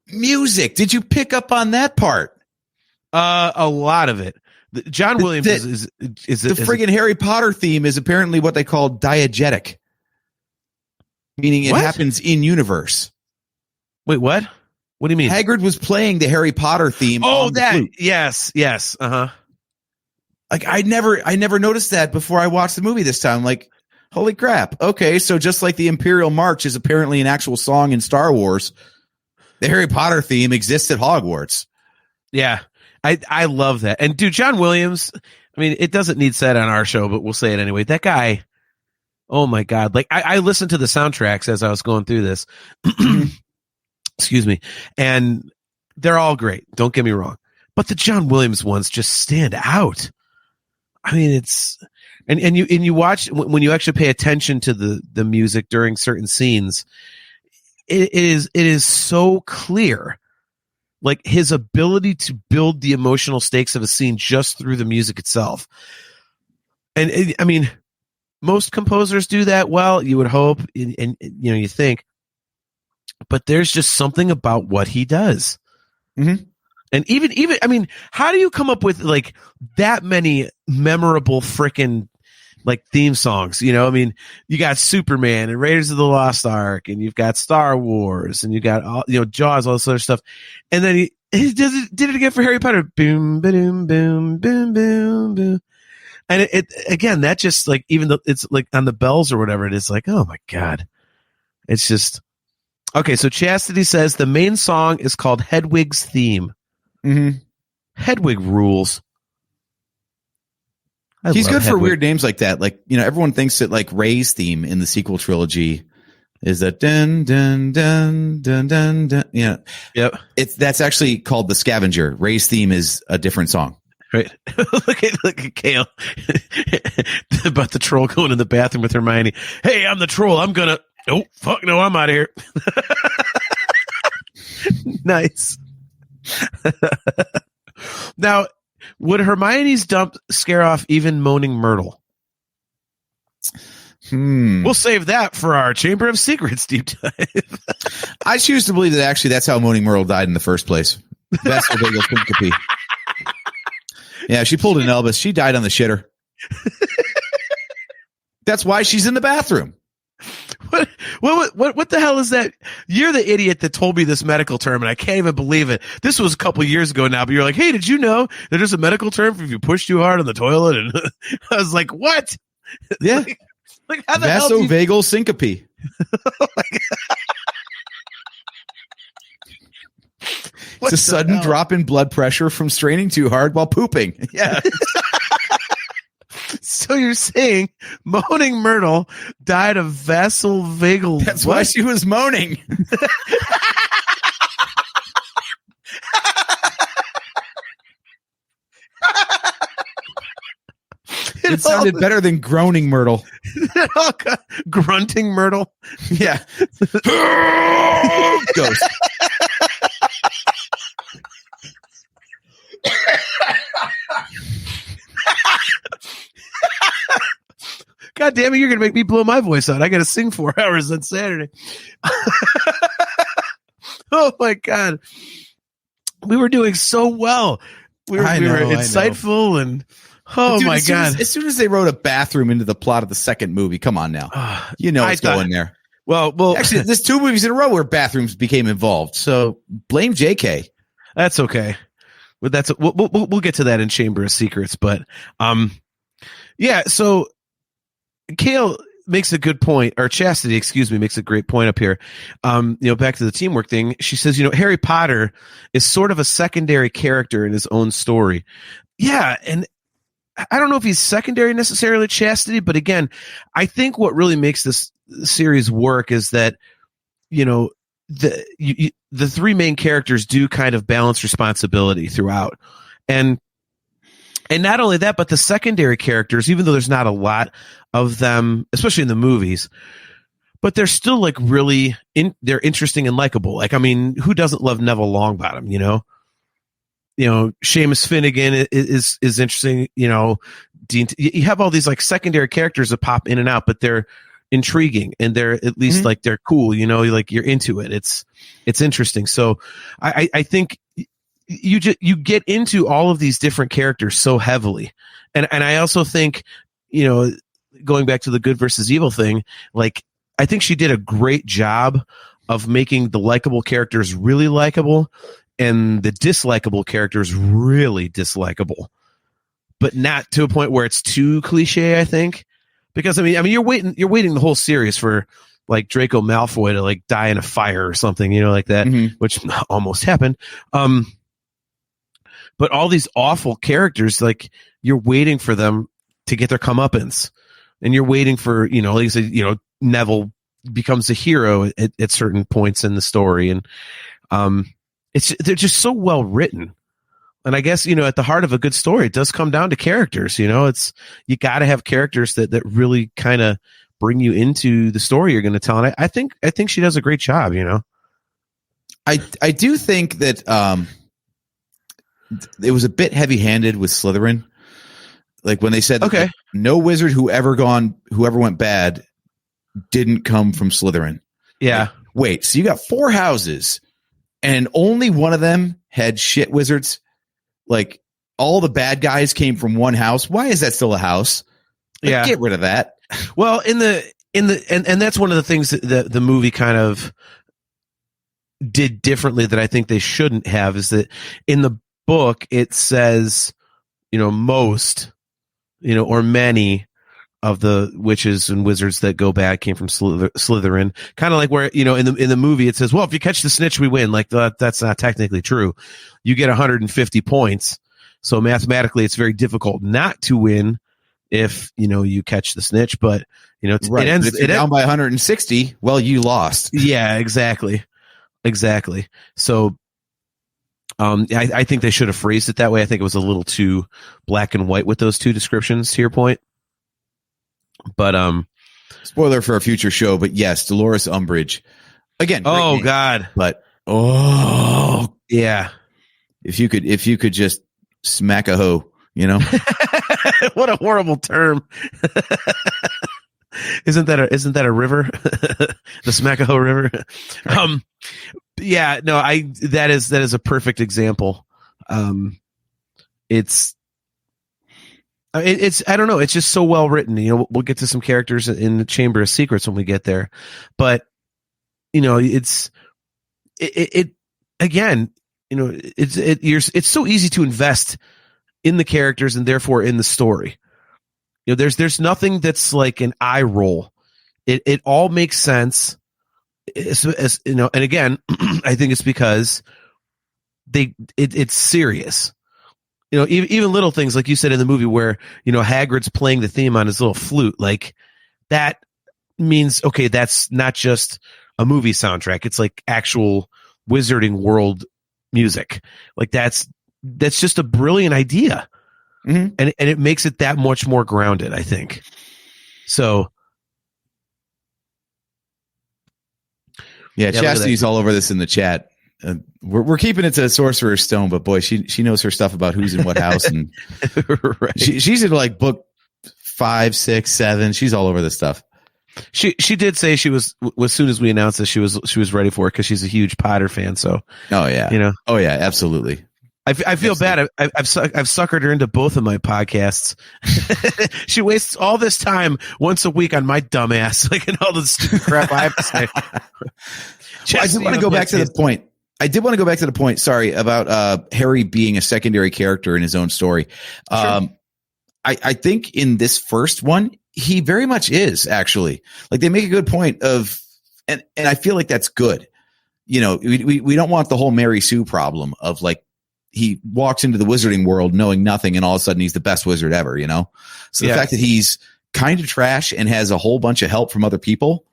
Speaker 6: Music. Did you pick up on that part?
Speaker 1: A lot of it. John Williams is the
Speaker 6: friggin' Harry Potter theme is apparently what they call diegetic, meaning it happens in universe.
Speaker 1: Wait, what? What do you mean?
Speaker 6: Hagrid was playing the Harry Potter theme.
Speaker 1: Oh, that. Yes. Uh-huh.
Speaker 6: Like I never noticed that before I watched the movie this time. Like, holy crap. Okay. So just like the Imperial March is apparently an actual song in Star Wars, the Harry Potter theme exists at Hogwarts.
Speaker 1: Yeah. I love that. And dude, John Williams, I mean, it doesn't need said on our show, but we'll say it anyway. That guy, oh my God. Like I listened to the soundtracks as I was going through this. Excuse me. And they're all great. Don't get me wrong. But the John Williams ones just stand out. I mean, it's, and you watch, when you actually pay attention to the music during certain scenes, it is so clear. Like his ability to build the emotional stakes of a scene just through the music itself. And I mean, most composers do that well, you would hope, and you think, but there's just something about what he does.
Speaker 6: Mm-hmm.
Speaker 1: And even, I mean, how do you come up with like that many memorable frickin' like theme songs? I mean, you got Superman and Raiders of the Lost Ark, and you've got Star Wars, and you got all, Jaws, all this other stuff. And then he did it again for Harry Potter. Boom, boom, boom, boom, boom, boom. And it again, that just like, even though it's like on the bells or whatever, it is like, oh my God. It's just, okay. So Chastity says the main song is called Hedwig's Theme.
Speaker 6: Mm-hmm.
Speaker 1: Hedwig rules.
Speaker 6: He's good for weird names like that. Like, everyone thinks that like Ray's theme in the sequel trilogy is that dun dun dun dun dun dun. Yeah. Yep. That's actually called The Scavenger. Ray's theme is a different song.
Speaker 1: Right. look at Kale about the troll going in the bathroom with Hermione. Hey, I'm the troll. I'm gonna. Oh fuck no, I'm out of here. Nice. Now, would Hermione's dump scare off even Moaning Myrtle? We'll save that for our Chamber of Secrets deep dive.
Speaker 6: I choose to believe that actually that's how Moaning Myrtle died in the first place. That's what Bagel Syncope. Yeah, she pulled an Elvis. She died on the shitter. That's why she's in the bathroom.
Speaker 1: What the hell is that? You're the idiot that told me this medical term, and I can't even believe it. This was a couple years ago now, but you're like, hey, did you know that there's a medical term for if you push too hard on the toilet? And I was like, what?
Speaker 6: Yeah.
Speaker 1: like how the hell
Speaker 6: vasovagal syncope. It's a sudden drop in blood pressure from straining too hard while pooping.
Speaker 1: Yeah. So you're saying Moaning Myrtle died of vasovagal?
Speaker 6: That's why she was moaning. It sounded better than groaning Myrtle.
Speaker 1: Grunting Myrtle.
Speaker 6: Yeah. Ghost.
Speaker 1: God damn it, you're going to make me blow my voice out. I got to sing 4 hours on Saturday. Oh, my God. We were doing so well. We were insightful and... Oh, my God.
Speaker 6: As soon as they wrote a bathroom into the plot of the second movie, come on now. You know what's going there.
Speaker 1: Well,
Speaker 6: actually, there's 2 movies in a row where bathrooms became involved. So blame JK.
Speaker 1: That's okay. But we'll get to that in Chamber of Secrets. But yeah, so Kale makes a good point, or Chastity, excuse me, makes a great point up here. Back to the teamwork thing. She says, Harry Potter is sort of a secondary character in his own story. Yeah, and I don't know if he's secondary necessarily, Chastity, but again, I think what really makes this series work is that, the 3 main characters do kind of balance responsibility throughout. And not only that, but the secondary characters, even though there's not a lot of them, especially in the movies, but they're still like really they're interesting and likable. Like, I mean, who doesn't love Neville Longbottom, Seamus Finnegan is interesting. Dean, you have all these like secondary characters that pop in and out, but they're intriguing and they're at least like they're cool. Like you're into it. It's interesting. So I think you get into all of these different characters so heavily, and I also think going back to the good versus evil thing, like I think she did a great job of making the likable characters really likable and the dislikable characters really dislikable, but not to a point where it's too cliche, I think. Because I mean, you're waiting the whole series for like Draco Malfoy to like die in a fire or something, like that, which almost happened. But all these awful characters, like you're waiting for them to get their comeuppance, and you're waiting for, like I said, Neville becomes a hero at certain points in the story, and they're just so well written. And I guess, at the heart of a good story, it does come down to characters. It's, you got to have characters that really kind of bring you into the story you're going to tell. And I think she does a great job,
Speaker 6: I do think that it was a bit heavy handed with Slytherin. Like when they said, that no wizard who ever went bad didn't come from Slytherin.
Speaker 1: Yeah.
Speaker 6: Like, wait, so you got 4 houses and only one of them had shit wizards? Like all the bad guys came from one house. Why is that still a house? Like,
Speaker 1: yeah.
Speaker 6: Get rid of that.
Speaker 1: Well, and that's one of the things that the movie kind of did differently that I think they shouldn't have, is that in the book it says, most, or many of the witches and wizards that go bad came from Slytherin. Kind of like where, in the movie it says, well, if you catch the snitch, we win. Like that's not technically true. You get 150 points. So mathematically it's very difficult not to win if, you catch the snitch, but
Speaker 6: right.
Speaker 1: It ends,
Speaker 6: but if you're down by 160. Well, you lost.
Speaker 1: Yeah, exactly. So, I think they should have phrased it that way. I think it was a little too black and white with those 2 descriptions, to your point. But
Speaker 6: spoiler for a future show, but yes, Dolores Umbridge again.
Speaker 1: Oh
Speaker 6: name,
Speaker 1: God!
Speaker 6: But
Speaker 1: yeah.
Speaker 6: If you could just smack a hoe,
Speaker 1: What a horrible term. Isn't that a river? The Smackahoe River.
Speaker 6: Right.
Speaker 1: Yeah, no, that is a perfect example. It's I don't know. It's just so well written. We'll get to some characters in the Chamber of Secrets when we get there, but it's again, it's so easy to invest in the characters and therefore in the story. There's nothing that's like an eye roll. It all makes sense. And again, I think it's because it's serious. Even little things like you said in the movie where, Hagrid's playing the theme on his little flute, like that means, okay, that's not just a movie soundtrack. It's like actual Wizarding World music. Like that's just a brilliant idea. and it makes it that much more grounded, I think. So,
Speaker 6: yeah, Chastity's all over this in the chat. We're keeping it to Sorcerer's Stone, but boy, she knows her stuff about who's in what house, and
Speaker 1: right.
Speaker 6: she's in like book 5, 6, 7. She's all over this stuff.
Speaker 1: She did say she was, as soon as we announced this, she was ready for it because she's a huge Potter fan. So,
Speaker 6: oh yeah, oh yeah, absolutely.
Speaker 1: I feel bad. I've suckered her into both of my podcasts. She wastes all this time once a week on my dumb ass, like, and all the stupid crap I have to say.
Speaker 6: Well, I did want to go back to the point. Sorry, about Harry being a secondary character in his own story. Sure. I think in this first one, he very much is, actually. Like, they make a good point of, and I feel like that's good. You know, we don't want the whole Mary Sue problem of, like, he walks into the wizarding world knowing nothing and all of a sudden he's the best wizard ever, you know? So the fact that he's kind of trash and has a whole bunch of help from other people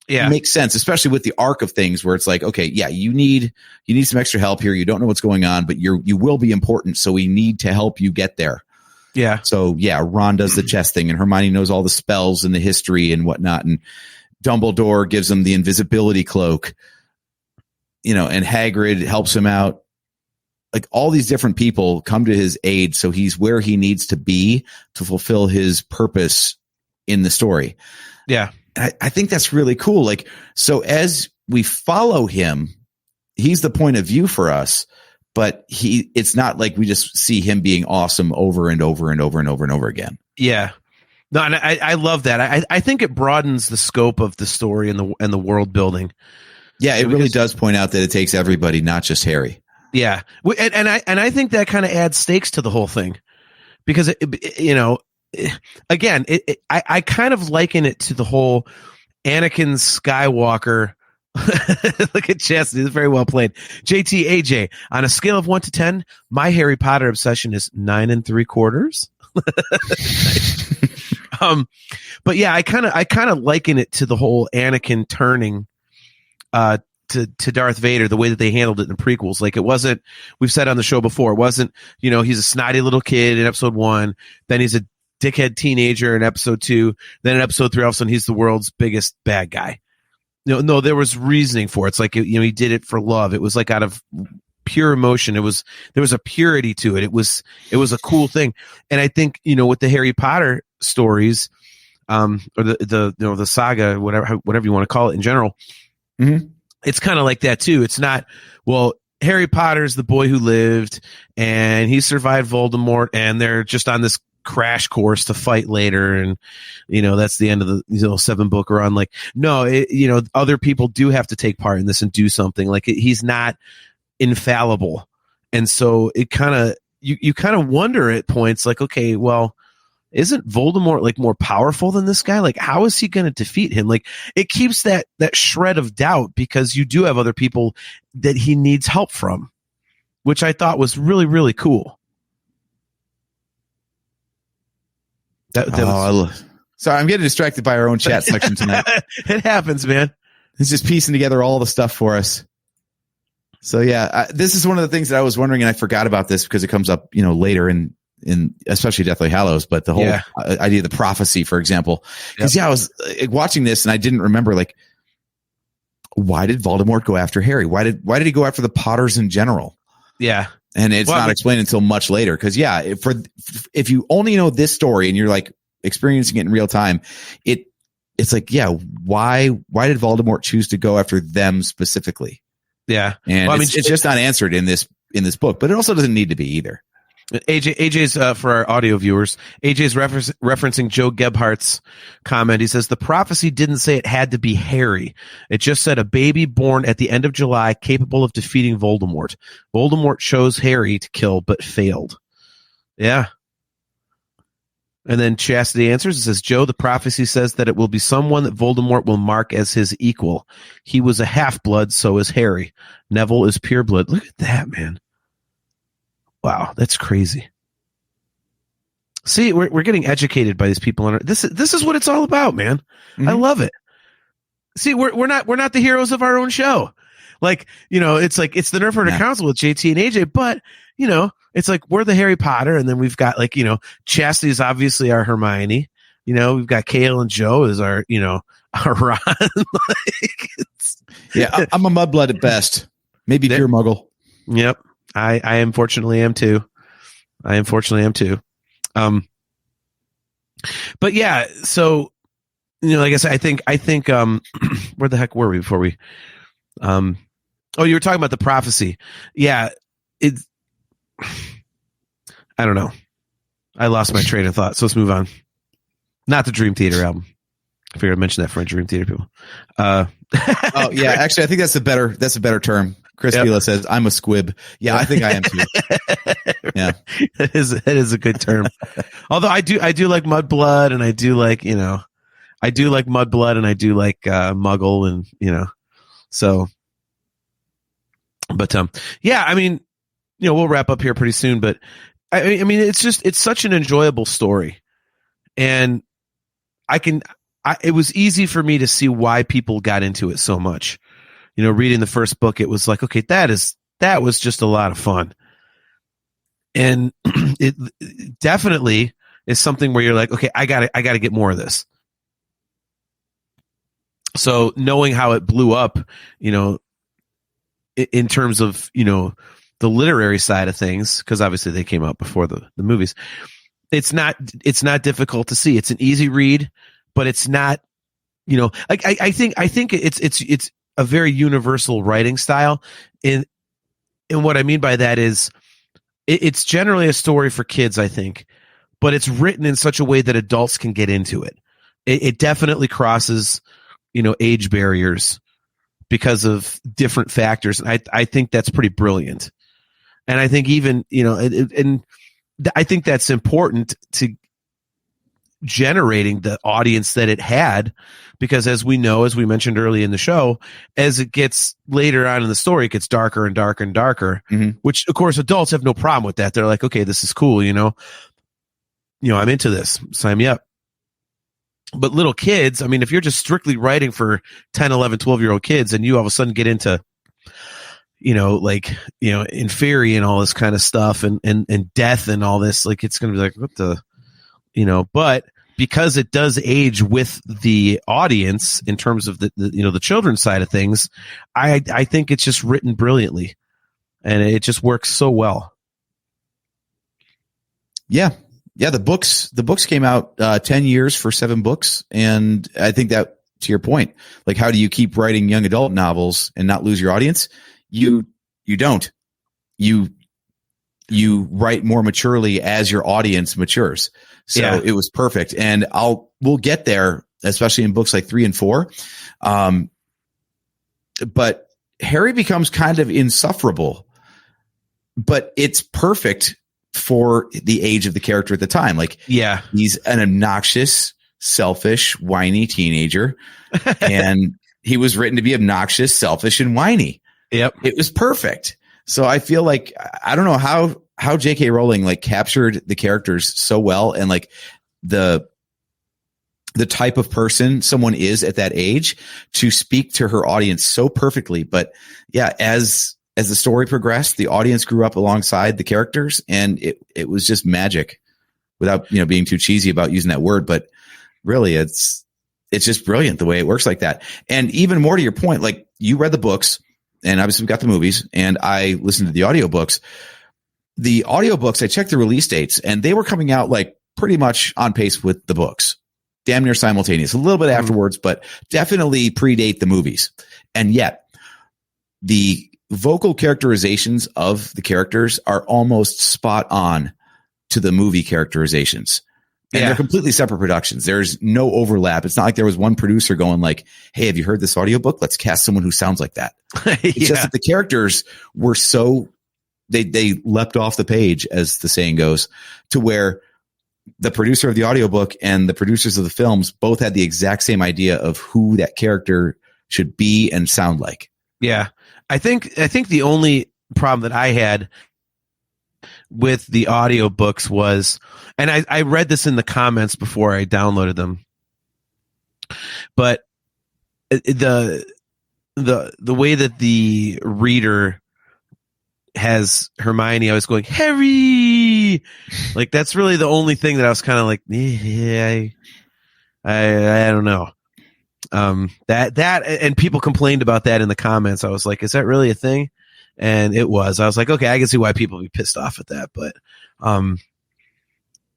Speaker 6: makes sense, especially with the arc of things where it's like, okay, yeah, you need some extra help here. You don't know what's going on, but you will be important. So we need to help you get there.
Speaker 1: Yeah.
Speaker 6: So yeah, Ron does the chess thing and Hermione knows all the spells and the history and whatnot. And Dumbledore gives him the invisibility cloak, you know, and Hagrid helps him out. Like, all these different people come to his aid. So he's where he needs to be to fulfill his purpose in the story.
Speaker 1: Yeah.
Speaker 6: I think that's really cool. Like, so as we follow him, he's the point of view for us, but it's not like we just see him being awesome over and over and over and over and over again.
Speaker 1: Yeah. No, and I love that. I think it broadens the scope of the story and the world building.
Speaker 6: Yeah, it really does point out that it takes everybody, not just Harry.
Speaker 1: Yeah. And I think that kind of adds stakes to the whole thing because again, I kind of liken it to the whole Anakin Skywalker. Look at Chastity. It's very well played. JT AJ, on a scale of 1 to 10, my Harry Potter obsession is 9 3/4. But yeah, I kind of liken it to the whole Anakin turning to Darth Vader, the way that they handled it in the prequels. Like, it wasn't, we've said on the show before, it wasn't, he's a snotty little kid in episode 1, then he's a dickhead teenager in episode 2, then in episode 3, all of a sudden he's the world's biggest bad guy. No, there was reasoning for it. It's like, he did it for love. It was like out of pure emotion. There was a purity to it. It was a cool thing. And I think, with the Harry Potter stories, or the saga, whatever you want to call it in general, it's kind of like that too. It's not, well, Harry Potter's the boy who lived and he survived Voldemort and they're just on this crash course to fight later. And, that's the end of the 7-book run. Like, no, other people do have to take part in this and do something. Like, he's not infallible. And so it kind of, you kind of wonder at points like, okay, well, isn't Voldemort like more powerful than this guy? Like, how is he going to defeat him? Like, it keeps that shred of doubt because you do have other people that he needs help from, which I thought was really, really cool.
Speaker 6: Sorry, I'm getting distracted by our own chat section tonight.
Speaker 1: It happens, man.
Speaker 6: It's just piecing together all the stuff for us. So yeah, this is one of the things that I was wondering, and I forgot about this because it comes up, later in especially Deathly Hallows, but the whole idea of the prophecy, for example. Because I was watching this and I didn't remember, like, why did Voldemort go after Harry? Why did he go after the Potters in general? Yeah. And it's not explained until much later. Because if you only know this story and you're like experiencing it in real time, it's like, why did Voldemort choose to go after them specifically? Yeah. And it's just not answered in this book, but it also doesn't need to be either.
Speaker 1: AJ's for our audio viewers, AJ's referencing Joe Gebhardt's comment. He says the prophecy didn't say it had to be Harry. It just said a baby born at the end of July capable of defeating Voldemort. Voldemort chose Harry to kill, but failed. Yeah. And then Chastity answers. It says, Joe, the prophecy says that it will be someone that Voldemort will mark as his equal. He was a half-blood, so is Harry. Neville is pureblood. Look at that, man. Wow, that's crazy. See, we're getting educated by these people. This is what it's all about, man. Mm-hmm. I love it. See, we're not the heroes of our own show. Like, it's like it's the Nerf Herder Council with JT and AJ, but it's like we're the Harry Potter, and then we've got like, Chastity is obviously our Hermione. We've got Kale and Joe as our, our Ron.
Speaker 6: Yeah, I'm a mudblood at best. Maybe pure muggle.
Speaker 1: Yep. I unfortunately am too. But yeah, so, like I said, I think, where the heck were we before we, you were talking about the prophecy. Yeah. I don't know. I lost my train of thought. So let's move on. Not the Dream Theater album. I figured I'd mention that for Dream Theater people.
Speaker 6: Oh yeah. Actually, I think that's a better term. Chris Vila says, I'm a squib. Yeah, I think I am too. Yeah.
Speaker 1: It is a good term. Although I do like Mudblood, and I do like, Mudblood, and I do like Muggle, and so, but yeah, I mean, we'll wrap up here pretty soon, but I mean, it's such an enjoyable story, and it was easy for me to see why people got into it so much. Reading the first book, it was like, okay, that was just a lot of fun. And it definitely is something where you're like, okay, I gotta get more of this. So knowing how it blew up, in terms of, the literary side of things, because obviously they came out before the movies, it's not difficult to see. It's an easy read, but it's not, I think it's a very universal writing style. And what I mean by that is it's generally a story for kids, I think, but it's written in such a way that adults can get into it. It definitely crosses, age barriers because of different factors. And I think that's pretty brilliant. And I think even, I think that's important to generating the audience that it had, because as we know, as we mentioned early in the show, as it gets later on in the story, it gets darker and darker and darker, which of course adults have no problem with that. They're like, okay, this is cool. I'm into this. Sign me up. But little kids, I mean, if you're just strictly writing for 10, 11, 12-year-old kids, and you all of a sudden get into, Inferi and all this kind of stuff, and death and all this, like, it's going to be like, what the, but because it does age with the audience in terms of the children's side of things, I think it's just written brilliantly, and it just works so well.
Speaker 6: Yeah. Yeah. The books came out 10 years for 7 books. And I think that, to your point, like, how do you keep writing young adult novels and not lose your audience? You don't. You write more maturely as your audience matures. So yeah. It was perfect. And we'll get there, especially in books like 3 and 4. But Harry becomes kind of insufferable, but it's perfect for the age of the character at the time. Like, yeah, he's an obnoxious, selfish, whiny teenager, and he was written to be obnoxious, selfish, and whiny. Yep. It was perfect. So I feel like, I don't know how J.K. Rowling like captured the characters so well, and like the type of person someone is at that age to speak to her audience so perfectly. But yeah, as the story progressed, the audience grew up alongside the characters, and it was just magic, without, being too cheesy about using that word. But really, it's just brilliant the way it works like that. And even more to your point, like, you read the books, and obviously we got the movies, and I listened to the audiobooks. The audiobooks, I checked the release dates, and they were coming out like pretty much on pace with the books, damn near simultaneous, a little bit afterwards, but definitely predate the movies. And yet the vocal characterizations of the characters are almost spot on to the movie characterizations. And they're completely separate productions. There's no overlap. It's not like there was one producer going like, hey, have you heard this audiobook? Let's cast someone who sounds like that. It's just that the characters were so, they leapt off the page, as the saying goes, to where the producer of the audiobook and the producers of the films both had the exact same idea of who that character should be and sound like. Yeah. I think the only problem that I had with the audiobooks was, and I read this in the comments before I downloaded them, but the way that the reader
Speaker 1: has Hermione always going, Harry. Like, that's really the only thing that I was kind of like, yeah, I don't know. That and people complained about that in the comments. I was like, is that really a thing? And it was. I was like, okay, I can see why people would be pissed off at that, but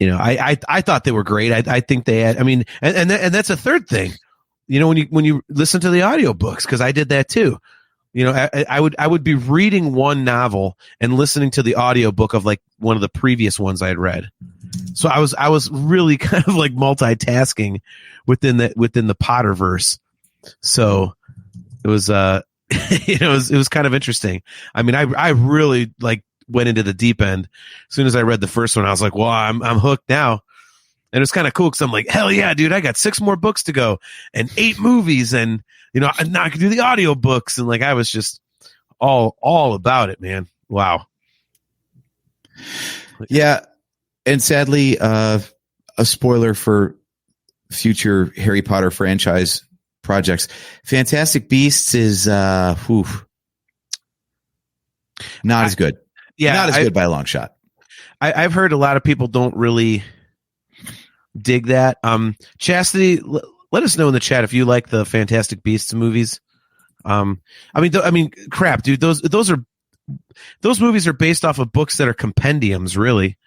Speaker 1: I thought they were great. I think they had. I mean, and that's a third thing. When you listen to the audiobooks, because I did that too. I would be reading one novel and listening to the audiobook of like one of the previous ones I had read. So I was really kind of like multitasking within the Potterverse. So it was it was kind of interesting. I mean, I really like went into the deep end. As soon as I read the first one, I was like, well, I'm hooked now. And it's kind of cool because I'm like, hell yeah, dude, I got 6 more books to go and 8 movies, and now I can do the audiobooks, and like I was just all about it, man. Wow.
Speaker 6: Yeah. And sadly, a spoiler for future Harry Potter franchise projects. Fantastic Beasts is not as good.
Speaker 1: Yeah,
Speaker 6: not as good by a long shot.
Speaker 1: I've heard a lot of people don't really dig that. Chastity, let us know in the chat if you like the Fantastic Beasts movies. I mean, crap, dude. Those movies are based off of books that are compendiums. Really,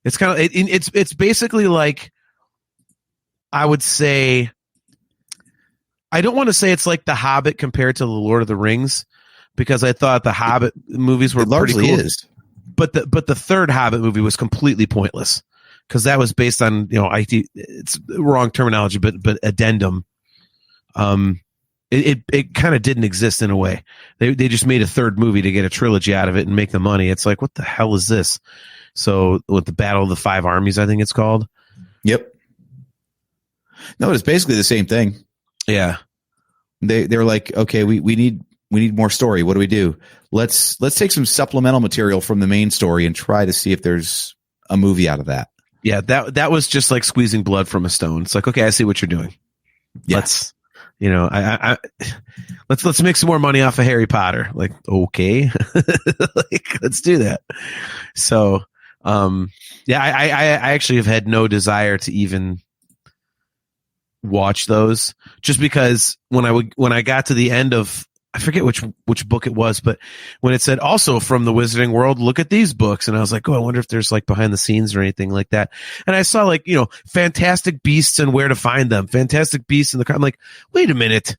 Speaker 1: it's kind of it's basically like, I would say, I don't want to say it's like The Hobbit compared to The Lord of the Rings, because I thought the Hobbit movies were
Speaker 6: largely
Speaker 1: pretty cool.
Speaker 6: Is. But
Speaker 1: the third Hobbit movie was completely pointless, because that was based on, it's wrong terminology, but addendum. It kind of didn't exist in a way. They just made a third movie to get a trilogy out of it and make the money. It's like, what the hell is this? So with the Battle of the Five Armies, I think it's called.
Speaker 6: Yep. No, it's basically the same thing.
Speaker 1: Yeah.
Speaker 6: They're like, okay, we need more story. What do we do? Let's take some supplemental material from the main story and try to see if there's a movie out of that.
Speaker 1: Yeah, that was just like squeezing blood from a stone. It's like, okay, I see what you're doing. Yeah. Let's make some more money off of Harry Potter. Like, okay, like, let's do that. So, yeah, I actually have had no desire to even watch those, just because when I got to the end of, I forget which book it was, but when it said also from the Wizarding World, look at these books. And I was like, oh, I wonder if there's like behind the scenes or anything like that. And I saw like, Fantastic Beasts and Where to Find Them, Fantastic Beasts in the, I'm like, wait a minute.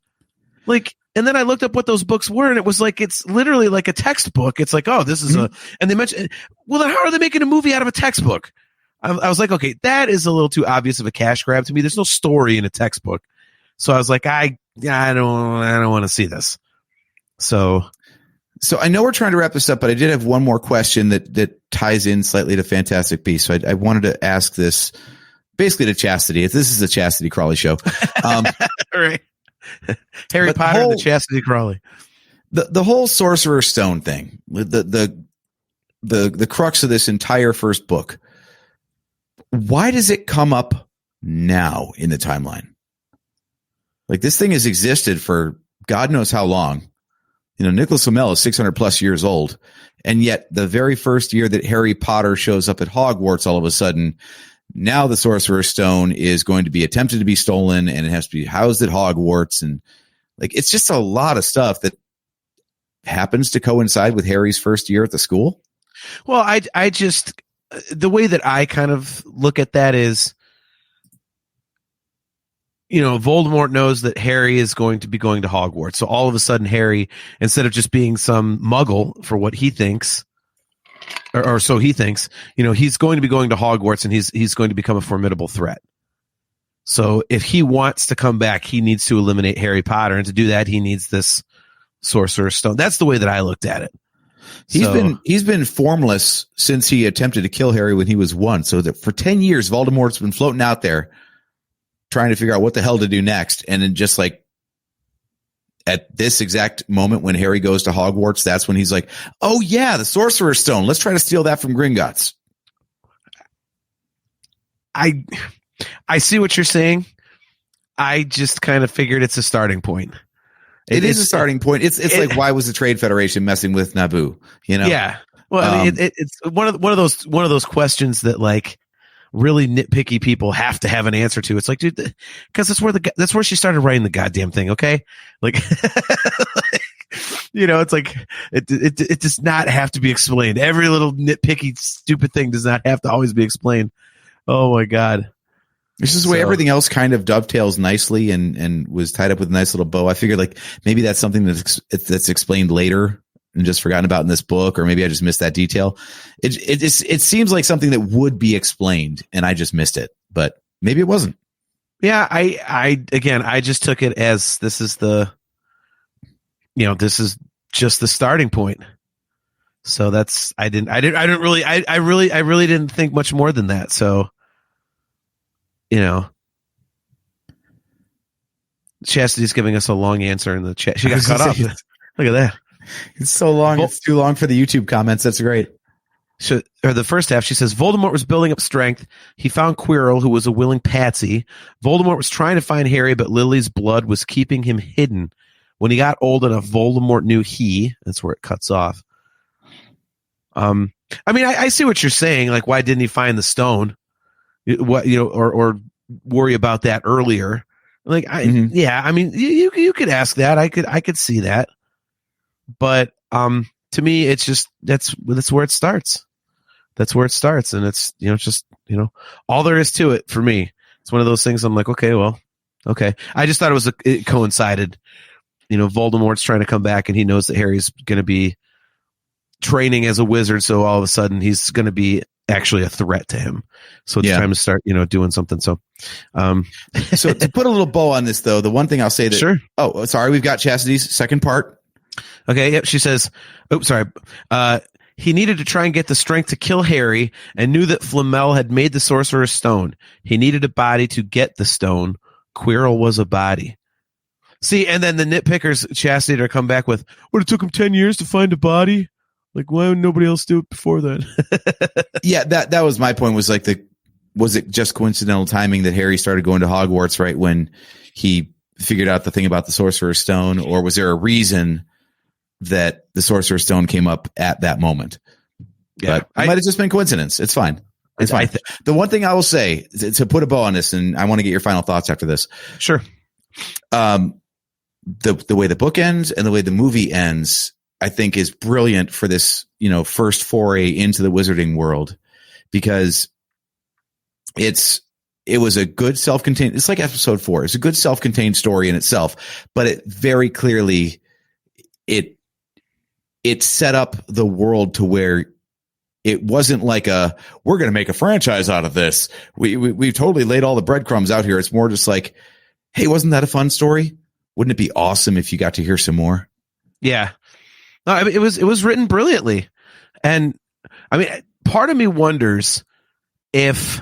Speaker 1: Like, and then I looked up what those books were, and it was like, it's literally like a textbook. It's like, oh, this is and they mentioned, well, then how are they making a movie out of a textbook? I was like, okay, that is a little too obvious of a cash grab to me. There's no story in a textbook. So I was like, I don't want to see this. So I know we're trying to wrap this up, but I did have one more question that ties in slightly to Fantastic Beasts. So I wanted to ask this basically to Chastity. If this is a Chastity Crawley show, right? Harry Potter and the Chastity Crawley.
Speaker 6: The whole Sorcerer's Stone thing, the crux of this entire first book. Why does it come up now in the timeline? Like, this thing has existed for God knows how long. Nicholas Flamel is 600 plus years old. And yet the very first year that Harry Potter shows up at Hogwarts, all of a sudden, now the Sorcerer's Stone is going to be attempted to be stolen, and it has to be housed at Hogwarts. And like, it's just a lot of stuff that happens to coincide with Harry's first year at the school.
Speaker 1: Well, I just, the way that I kind of look at that is, Voldemort knows that Harry is going to be going to Hogwarts. So all of a sudden, Harry, instead of just being some muggle for what he thinks, or so he thinks, he's going to be going to Hogwarts, and he's going to become a formidable threat. So if he wants to come back, he needs to eliminate Harry Potter. And to do that, he needs this Sorcerer's Stone. That's the way that I looked at it.
Speaker 6: He's been formless since he attempted to kill Harry when he was 1. So that for 10 years, Voldemort's been floating out there trying to figure out what the hell to do next. And then just like at this exact moment when Harry goes to Hogwarts, that's when he's like, oh yeah, the Sorcerer's Stone. Let's try to steal that from Gringotts. I see what you're saying. I just kind of figured it's a starting point. It is a starting point. It's like, why was the Trade Federation messing with Naboo?
Speaker 1: Yeah. Well, I mean, it's one of those questions that like really nitpicky people have to have an answer to. It's like, dude, because that's where she started writing the goddamn thing. Okay, like, it's like it does not have to be explained. Every little nitpicky stupid thing does not have to always be explained. Oh my god.
Speaker 6: This is the way everything else kind of dovetails nicely and was tied up with a nice little bow. I figured like maybe that's something that's explained later and just forgotten about in this book, or maybe I just missed that detail. It seems like something that would be explained and I just missed it, but maybe it wasn't.
Speaker 1: Yeah, I just took it as this is just the starting point. So that's I really didn't think much more than that. So, Chastity's giving us a long answer in the chat. She got cut off. Look at that.
Speaker 6: It's so long. It's too long for the YouTube comments. That's great.
Speaker 1: The first half, she says, Voldemort was building up strength. He found Quirrell, who was a willing patsy. Voldemort was trying to find Harry, but Lily's blood was keeping him hidden. When he got old enough, Voldemort knew that's where it cuts off. I mean, I see what you're saying. Like, why didn't he find the stone? Or worry about that earlier. Like, yeah, I mean, you could ask that. I could see that. But to me, it's just that's where it starts. That's where it starts, and it's just all there is to it for me. It's one of those things. I'm like, okay. I just thought it coincided. Voldemort's trying to come back, and he knows that Harry's going to be training as a wizard. So all of a sudden, he's going to be actually a threat to him. So it's time to start, doing something. So,
Speaker 6: so to put a little bow on this, though, the one thing I'll say that.
Speaker 1: Sure.
Speaker 6: Oh, sorry. We've got Chastity's second part.
Speaker 1: Okay. Yep. She says, "Oops, sorry." He needed to try and get the strength to kill Harry, and knew that Flamel had made the Sorcerer's Stone. He needed a body to get the stone. Quirrell was a body. See, and then the nitpickers, Chastity, to come back with, "What, it took him 10 years to find a body? Like, why would nobody else do it before then?"
Speaker 6: Yeah, that was my point. Was like was it just coincidental timing that Harry started going to Hogwarts right when he figured out the thing about the Sorcerer's Stone, or was there a reason that the Sorcerer's Stone came up at that moment? Yeah, but it might have just been coincidence. It's fine. It's fine. The one thing I will say to put a bow on this, and I want to get your final thoughts after this.
Speaker 1: Sure.
Speaker 6: The way the book ends and the way the movie ends, I think, is brilliant for this, first foray into the wizarding world, because it was a good self-contained. It's like episode 4. It's a good self-contained story in itself, but it very clearly it set up the world to where it wasn't like we're going to make a franchise out of this. We've totally laid all the breadcrumbs out here. It's more just like, hey, wasn't that a fun story? Wouldn't it be awesome if you got to hear some more?
Speaker 1: Yeah. No, I mean, it was written brilliantly. And I mean, part of me wonders if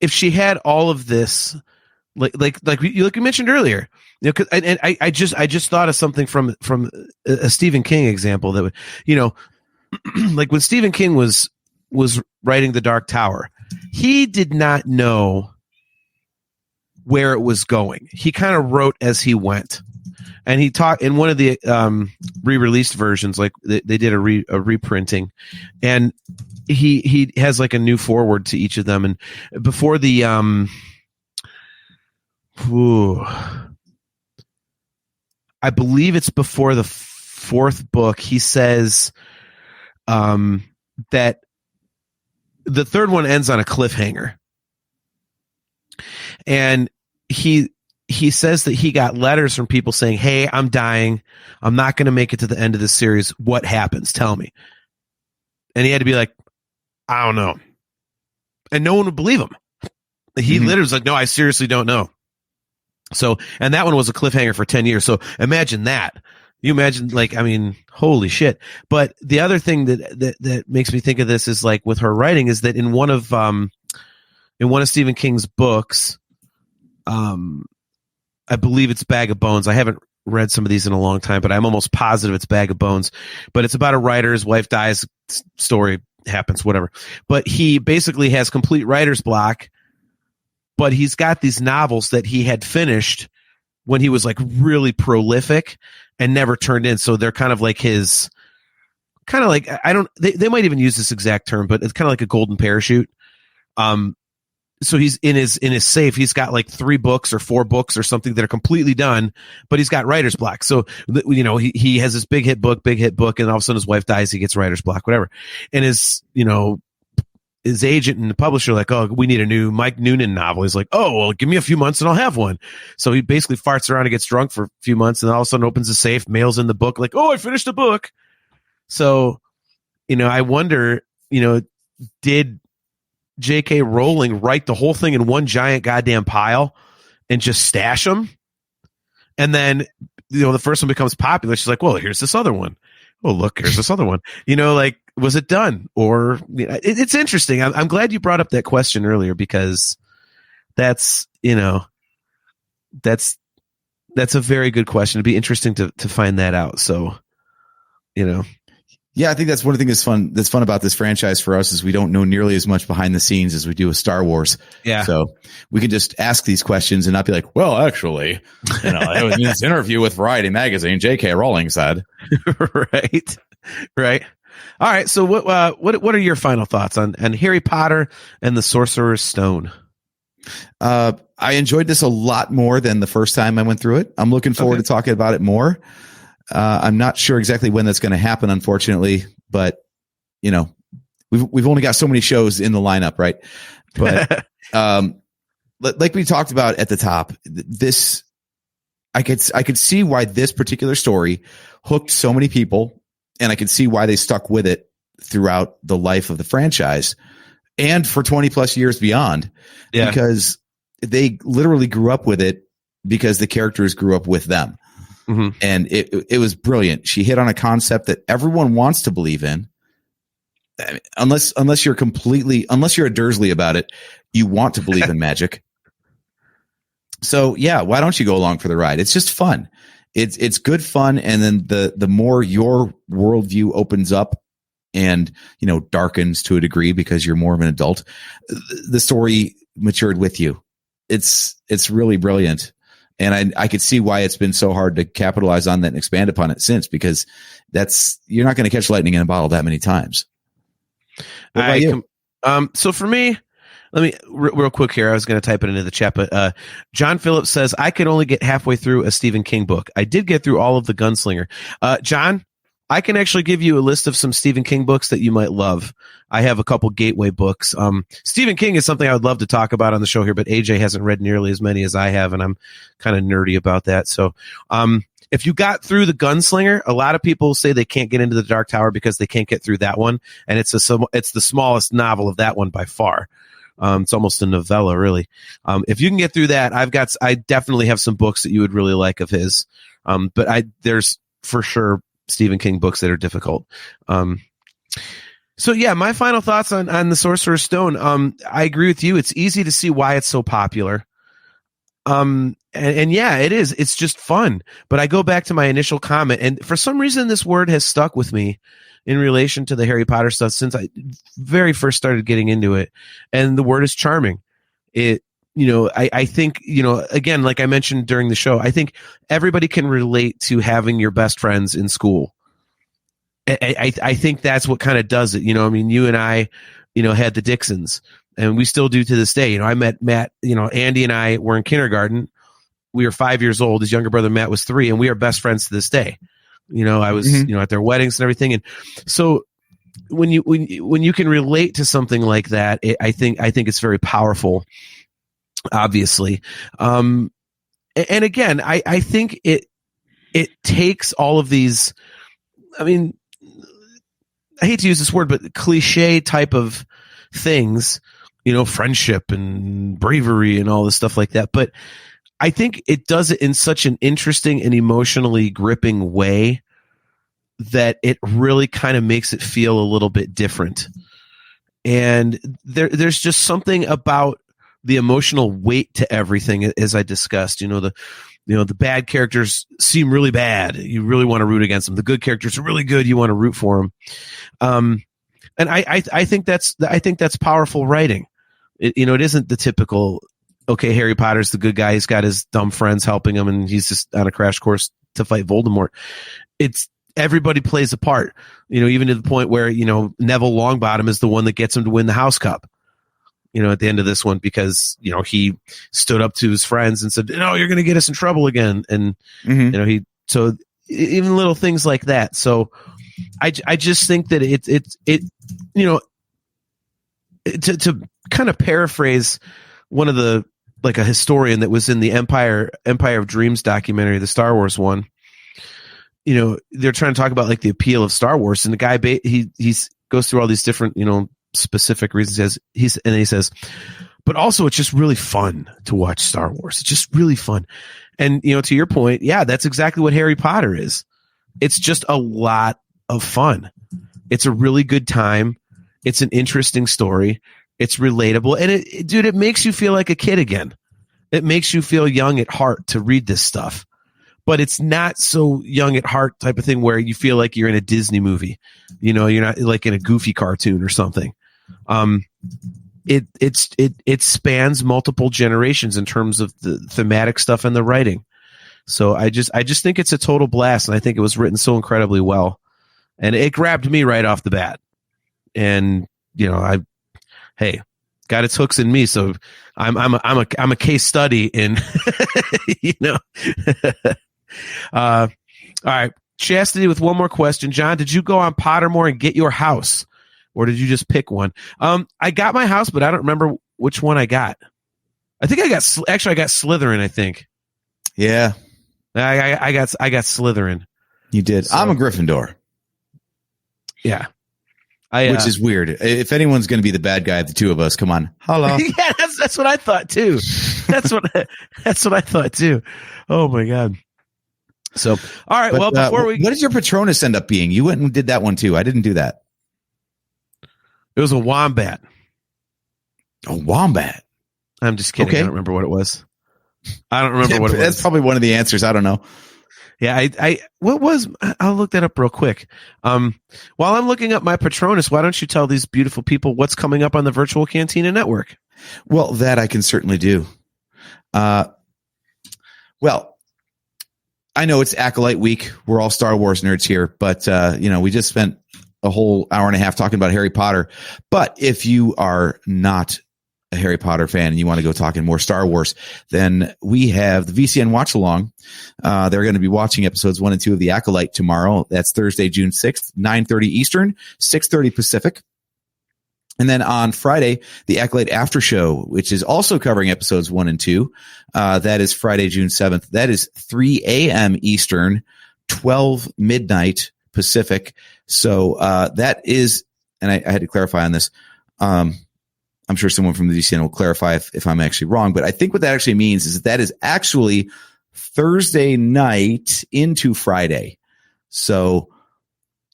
Speaker 1: she had all of this, like you mentioned earlier, and I just thought of something from a Stephen King example that would, like when Stephen King was writing The Dark Tower, he did not know where it was going. He kind of wrote as he went. And he talked in one of the re-released versions, like they did a reprinting, and he has like a new foreword to each of them. And before the I believe it's before the 4th book, he says that the 3rd one ends on a cliffhanger, and he says that he got letters from people saying, "Hey, I'm dying. I'm not going to make it to the end of this series. What happens? Tell me." And he had to be like, "I don't know." And no one would believe him. He literally was like, "No, I seriously don't know." So, and that one was a cliffhanger for 10 years. So imagine that. You imagine, like, I mean, holy shit. But the other thing that makes me think of this is like with her writing is that in one of Stephen King's books, I believe it's Bag of Bones. I haven't read some of these in a long time, but I'm almost positive it's Bag of Bones. But it's about a writer, his wife dies, story happens, whatever. But he basically has complete writer's block, but he's got these novels that he had finished when he was like really prolific and never turned in. So they're kind of like his kind of like, I don't, they might even use this exact term, but it's kind of like a golden parachute. So he's in his safe. He's got like 3 books or 4 books or something that are completely done, but he's got writer's block. So, he has this big hit book, and all of a sudden his wife dies. He gets writer's block, whatever. And his agent and the publisher are like, oh, we need a new Mike Noonan novel. He's like, oh, well, give me a few months and I'll have one. So he basically farts around and gets drunk for a few months, and then all of a sudden opens the safe, mails in the book, like, oh, I finished the book. So, I wonder, did J.K. Rowling write the whole thing in one giant goddamn pile and just stash them? And then, the first one becomes popular. She's like, well, here's this other one. Oh, look, here's this other one. Like, was it done? Or it's interesting. I'm glad you brought up that question earlier, because that's a very good question. It'd be interesting to find that out. So,
Speaker 6: Yeah, I think that's one of the things that's fun about this franchise for us is we don't know nearly as much behind the scenes as we do with Star Wars.
Speaker 1: Yeah.
Speaker 6: So we can just ask these questions and not be like, well, actually, it was in this interview with Variety Magazine, J.K. Rowling said.
Speaker 1: Right. All right. So what are your final thoughts on Harry Potter and the Sorcerer's Stone?
Speaker 6: I enjoyed this a lot more than the first time I went through it. I'm looking forward to talking about it more. I'm not sure exactly when that's going to happen, unfortunately, but we've only got so many shows in the lineup, right? But like we talked about at the top, this I could see why this particular story hooked so many people, and I could see why they stuck with it throughout the life of the franchise and for 20 plus years beyond, because they literally grew up with it because the characters grew up with them. Mm-hmm. And it was brilliant. She hit on a concept that everyone wants to believe in. Unless you're a Dursley about it, you want to believe in magic. So yeah, why don't you go along for the ride? It's just fun. It's good fun. And then the more your worldview opens up and, darkens to a degree because you're more of an adult, the story matured with you. It's really brilliant. And I could see why it's been so hard to capitalize on that and expand upon it since, because you're not going to catch lightning in a bottle that many times. What about you?
Speaker 1: So for me, let me real quick here. I was going to type it into the chat, but John Phillips says I could only get halfway through a Stephen King book. I did get through all of the Gunslinger. John, I can actually give you a list of some Stephen King books that you might love. I have a couple gateway books. Stephen King is something I would love to talk about on the show here, but AJ hasn't read nearly as many as I have, and I'm kind of nerdy about that. So if you got through the Gunslinger, a lot of people say they can't get into the Dark Tower because they can't get through that one, and it's the smallest novel of that one by far. It's almost a novella, really. If you can get through that, I definitely have some books that you would really like of his. But there's for sure Stephen King books that are difficult. So yeah, my final thoughts on the Sorcerer's Stone. I agree with you. It's easy to see why it's so popular. And yeah, it is. It's just fun. But I go back to my initial comment, and for some reason, this word has stuck with me in relation to the Harry Potter stuff since I very first started getting into it. And the word is charming. I think, again, like I mentioned during the show, I think everybody can relate to having your best friends in school. I think that's what kind of does it. You and I, had the Dixons, and we still do to this day. I met Matt, Andy and I were in kindergarten. We were 5 years old. His younger brother, Matt, was 3, and we are best friends to this day. I was, at their weddings and everything. And so when you can relate to something like that, I think it's very powerful, obviously. And again, I think it takes all of these, I hate to use this word, but cliche type of things, friendship and bravery and all this stuff like that. But I think it does it in such an interesting and emotionally gripping way that it really kind of makes it feel a little bit different. And there's just something about the emotional weight to everything, as I discussed. The bad characters seem really bad. You really want to root against them. The good characters are really good. You want to root for them. And I think that's powerful writing. It isn't the typical, okay, Harry Potter's the good guy. He's got his dumb friends helping him, and he's just on a crash course to fight Voldemort. everybody plays a part, even to the point where, Neville Longbottom is the one that gets him to win the House Cup, at the end of this one, because, he stood up to his friends and said, no, you're going to get us in trouble again. And, so even little things like that. So I just think that to kind of paraphrase one of the, like a historian that was in the Empire of Dreams documentary, the Star Wars one, they're trying to talk about like the appeal of Star Wars, and the guy he goes through all these different specific reasons. He says, but also it's just really fun to watch Star Wars. It's just really fun, and to your point, yeah, that's exactly what Harry Potter is. It's just a lot of fun. It's a really good time. It's an interesting story. It's relatable, and it makes you feel like a kid again. It makes you feel young at heart to read this stuff. But it's not so young at heart type of thing where you feel like you're in a Disney movie. You're not like in a Goofy cartoon or something. It spans multiple generations in terms of the thematic stuff and the writing. So I just think it's a total blast, and I think it was written so incredibly well, and it grabbed me right off the bat. And hey, got its hooks in me, so I'm a case study in all right, Chastity with one more question. John, did you go on Pottermore and get your house, or did you just pick one? I got my house, but I don't remember which one I got. I think I got Slytherin. I think. Yeah, I got Slytherin.
Speaker 6: You did. So, I'm a Gryffindor.
Speaker 1: Yeah.
Speaker 6: Which is weird. If anyone's going to be the bad guy of the two of us, come on. Hello.
Speaker 1: Yeah, that's what I thought too. That's what I thought too. Oh my God. So, all right. Well, before
Speaker 6: what did your Patronus end up being? You went and did that one too. I didn't do that.
Speaker 1: It was a wombat.
Speaker 6: A wombat.
Speaker 1: I'm just kidding. Okay. I don't remember what it was. I don't remember what it was.
Speaker 6: That's probably one of the answers. I don't know.
Speaker 1: Yeah, I'll look that up real quick. While I'm looking up my Patronus, why don't you tell these beautiful people what's coming up on the Virtual Cantina Network?
Speaker 6: Well, that I can certainly do. Well, I know it's Acolyte Week. We're all Star Wars nerds here, but we just spent a whole hour and a half talking about Harry Potter. But if you are not a Harry Potter fan and you want to go talking more Star Wars, then we have the VCN Watch Along. They're going to be watching episodes 1 and 2 of The Acolyte tomorrow. That's Thursday, June 6th, 9:30 Eastern, 6:30 Pacific. And then on Friday, the Acolyte After Show, which is also covering episodes 1 and 2. That is Friday, June 7th. That is 3 a.m. Eastern, 12 midnight Pacific. So that is, and I had to clarify on this. I'm sure someone from the DCN will clarify if I'm actually wrong, but I think what that actually means is that is actually Thursday night into Friday. So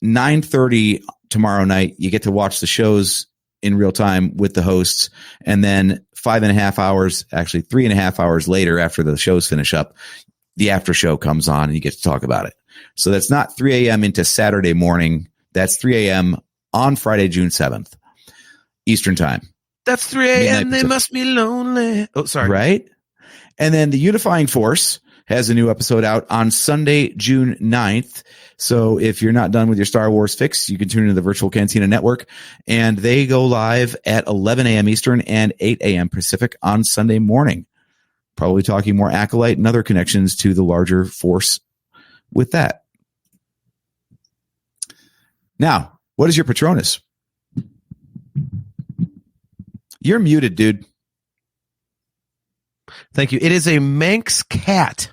Speaker 6: 9:30 tomorrow night, you get to watch the shows in real time with the hosts. And then 5.5 hours, actually 3.5 hours later, after the shows finish up, the after show comes on and you get to talk about it. So that's not 3 a.m. into Saturday morning. That's 3 a.m. on Friday, June 7th, Eastern time.
Speaker 1: That's 3 a.m. They must be lonely. Oh, sorry.
Speaker 6: Right. And then the Unifying Force has a new episode out on Sunday, June 9th. So if you're not done with your Star Wars fix, you can tune into the Virtual Cantina Network, and they go live at 11 a.m. Eastern and 8 a.m. Pacific on Sunday morning. Probably talking more Acolyte and other connections to the larger force with that. Now, what is your Patronus? You're muted, dude.
Speaker 1: Thank you. It is a Manx cat.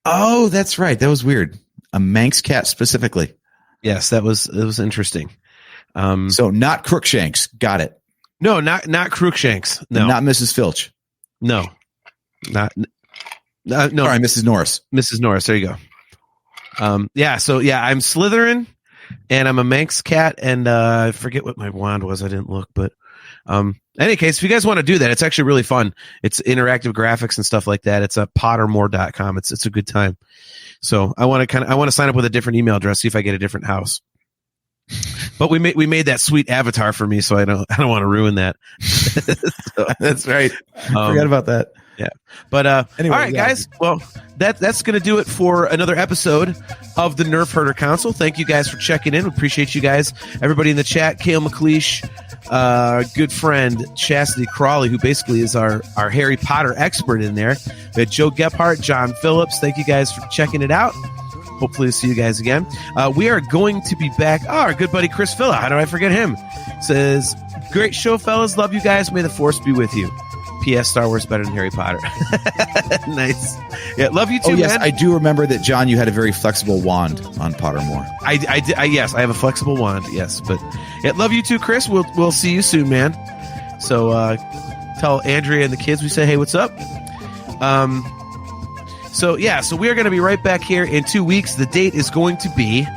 Speaker 6: Oh, that's right. That was weird. A Manx cat specifically.
Speaker 1: Yes, it was interesting.
Speaker 6: So not Crookshanks. Got it.
Speaker 1: No, not Crookshanks. No,
Speaker 6: and not Mrs. Filch.
Speaker 1: No, no.
Speaker 6: Sorry, Mrs. Norris.
Speaker 1: Mrs. Norris. There you go. Yeah. So yeah, I'm Slytherin, and I'm a Manx cat, and I forget what my wand was. I didn't look, but in any case, if you guys want to do that, it's actually really fun. It's interactive graphics and stuff like that. It's at pottermore.com. It's a good time. So I want to sign up with a different email address, see if I get a different house. But we made that sweet avatar for me, so I don't want to ruin that.
Speaker 6: So, that's right. Forgot about that.
Speaker 1: Yeah. But
Speaker 6: Anyway,
Speaker 1: all right,
Speaker 6: yeah.
Speaker 1: guys. Well, that's going to do it for another episode of the Nerf Herder Council. Thank you guys for checking in. We appreciate you guys. Everybody in the chat, Kale McLeish, good friend Chastity Crawley, who basically is our Harry Potter expert in there. We had Joe Gephardt, John Phillips. Thank you guys for checking it out. Hopefully, we'll see you guys again. We are going to be back. Oh, our good buddy Chris Villa. How did I forget him? Says, great show, fellas. Love you guys. May the force be with you. P.S. Star Wars better than Harry Potter. Nice. Yeah, love you too,
Speaker 6: Oh, yes,
Speaker 1: man.
Speaker 6: I do remember that, John, you had a very flexible wand on Pottermore.
Speaker 1: Yes, I have a flexible wand. Yes, but yeah, love you too, Chris. We'll see you soon, man. So tell Andrea and the kids we say, hey, what's up? So we are going to be right back here in 2 weeks. The date is going to be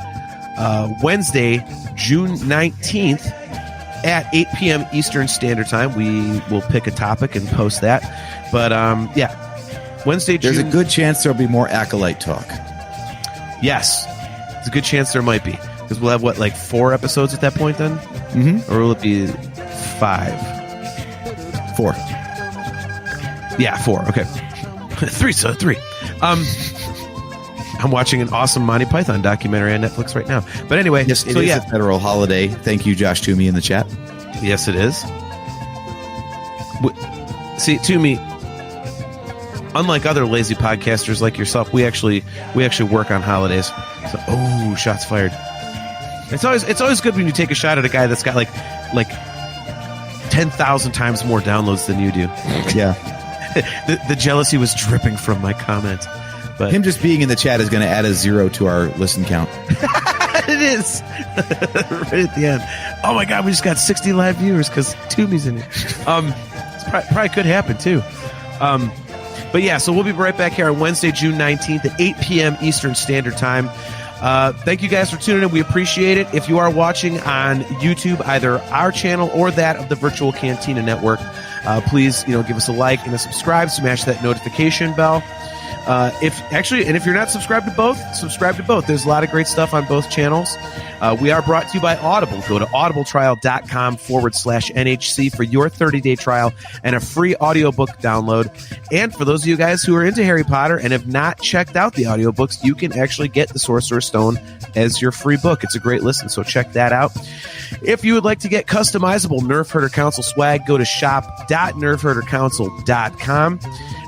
Speaker 1: Wednesday, June 19th at 8 p.m. Eastern Standard Time. We will pick a topic and post that. But Wednesday,
Speaker 6: There's
Speaker 1: June.
Speaker 6: a good chance there'll be more Acolyte talk.
Speaker 1: Yes, there's a good chance there might be, because we'll have 4 episodes at that point then, or will it be 5?
Speaker 6: 4.
Speaker 1: Yeah, 4. Okay, 3. So 3. I'm watching an awesome Monty Python documentary on Netflix right now. But anyway,
Speaker 6: Yes, it is a federal holiday. Thank you, Josh Toomey, in the chat.
Speaker 1: Yes, it is. See, Toomey, unlike other lazy podcasters like yourself, we actually work on holidays. So, shots fired. It's always good when you take a shot at a guy that's got like 10,000 times more downloads than you do.
Speaker 6: Yeah.
Speaker 1: The jealousy was dripping from my comment. But
Speaker 6: Him just being in the chat is going to add a 0 to our listen count.
Speaker 1: it is. Right at the end. Oh my God, we just got 60 live viewers because Toomey's in it. It's probably could happen too. But yeah, so we'll be right back here on Wednesday, June 19th at 8 p.m. Eastern Standard Time. Thank you guys for tuning in. We appreciate it. If you are watching on YouTube, either our channel or that of the Virtual Cantina Network, please give us a like and a subscribe. Smash that notification bell. If you're not subscribed to both, subscribe to both. There's a lot of great stuff on both channels. We are brought to you by Audible. Go to audibletrial.com/NHC for your 30-day trial and a free audiobook download. And for those of you guys who are into Harry Potter and have not checked out the audiobooks, you can actually get the Sorcerer's Stone as your free book. It's a great listen, so check that out. If you would like to get customizable Nerf Herder Council swag, go to shop.nerfherdercouncil.com.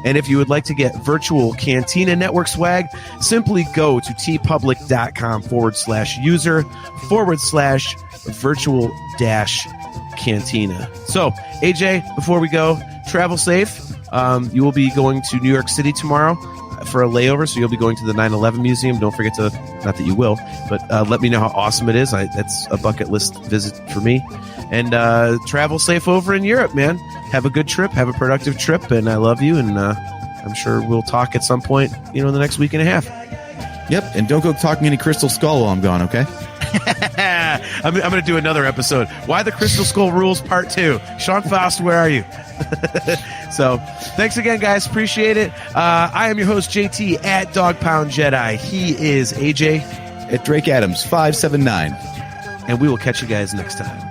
Speaker 1: And if you would like to get virtual Cantina Network swag, simply go to tpublic.com/user/virtual-cantina. So, AJ, before we go, travel safe. You will be going to New York City tomorrow for a layover, so you'll be going to the 9/11 Museum. Don't forget to, not that you will, but let me know how awesome it is. That's a bucket list visit for me. And travel safe over in Europe, man. Have a good trip. Have a productive trip. And I love you. And I'm sure we'll talk at some point, in the next week and a half.
Speaker 6: Yep. And don't go talking any Crystal Skull while I'm gone, okay?
Speaker 1: I'm going to do another episode. Why the Crystal Skull Rules Part 2. Sean Faust, where are you? So, thanks again, guys. Appreciate it. I am your host, JT, at Dog Pound Jedi. He is AJ.
Speaker 6: At Drake Adams, 579.
Speaker 1: And we will catch you guys next time.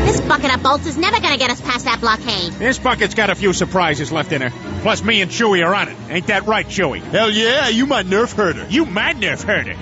Speaker 3: This bucket of bolts is never gonna get us past that blockade.
Speaker 4: This bucket's got a few surprises left in her. Plus me and Chewie are on it. Ain't that right, Chewie?
Speaker 7: Hell yeah, you my Nerf herder.
Speaker 4: You my Nerf herder.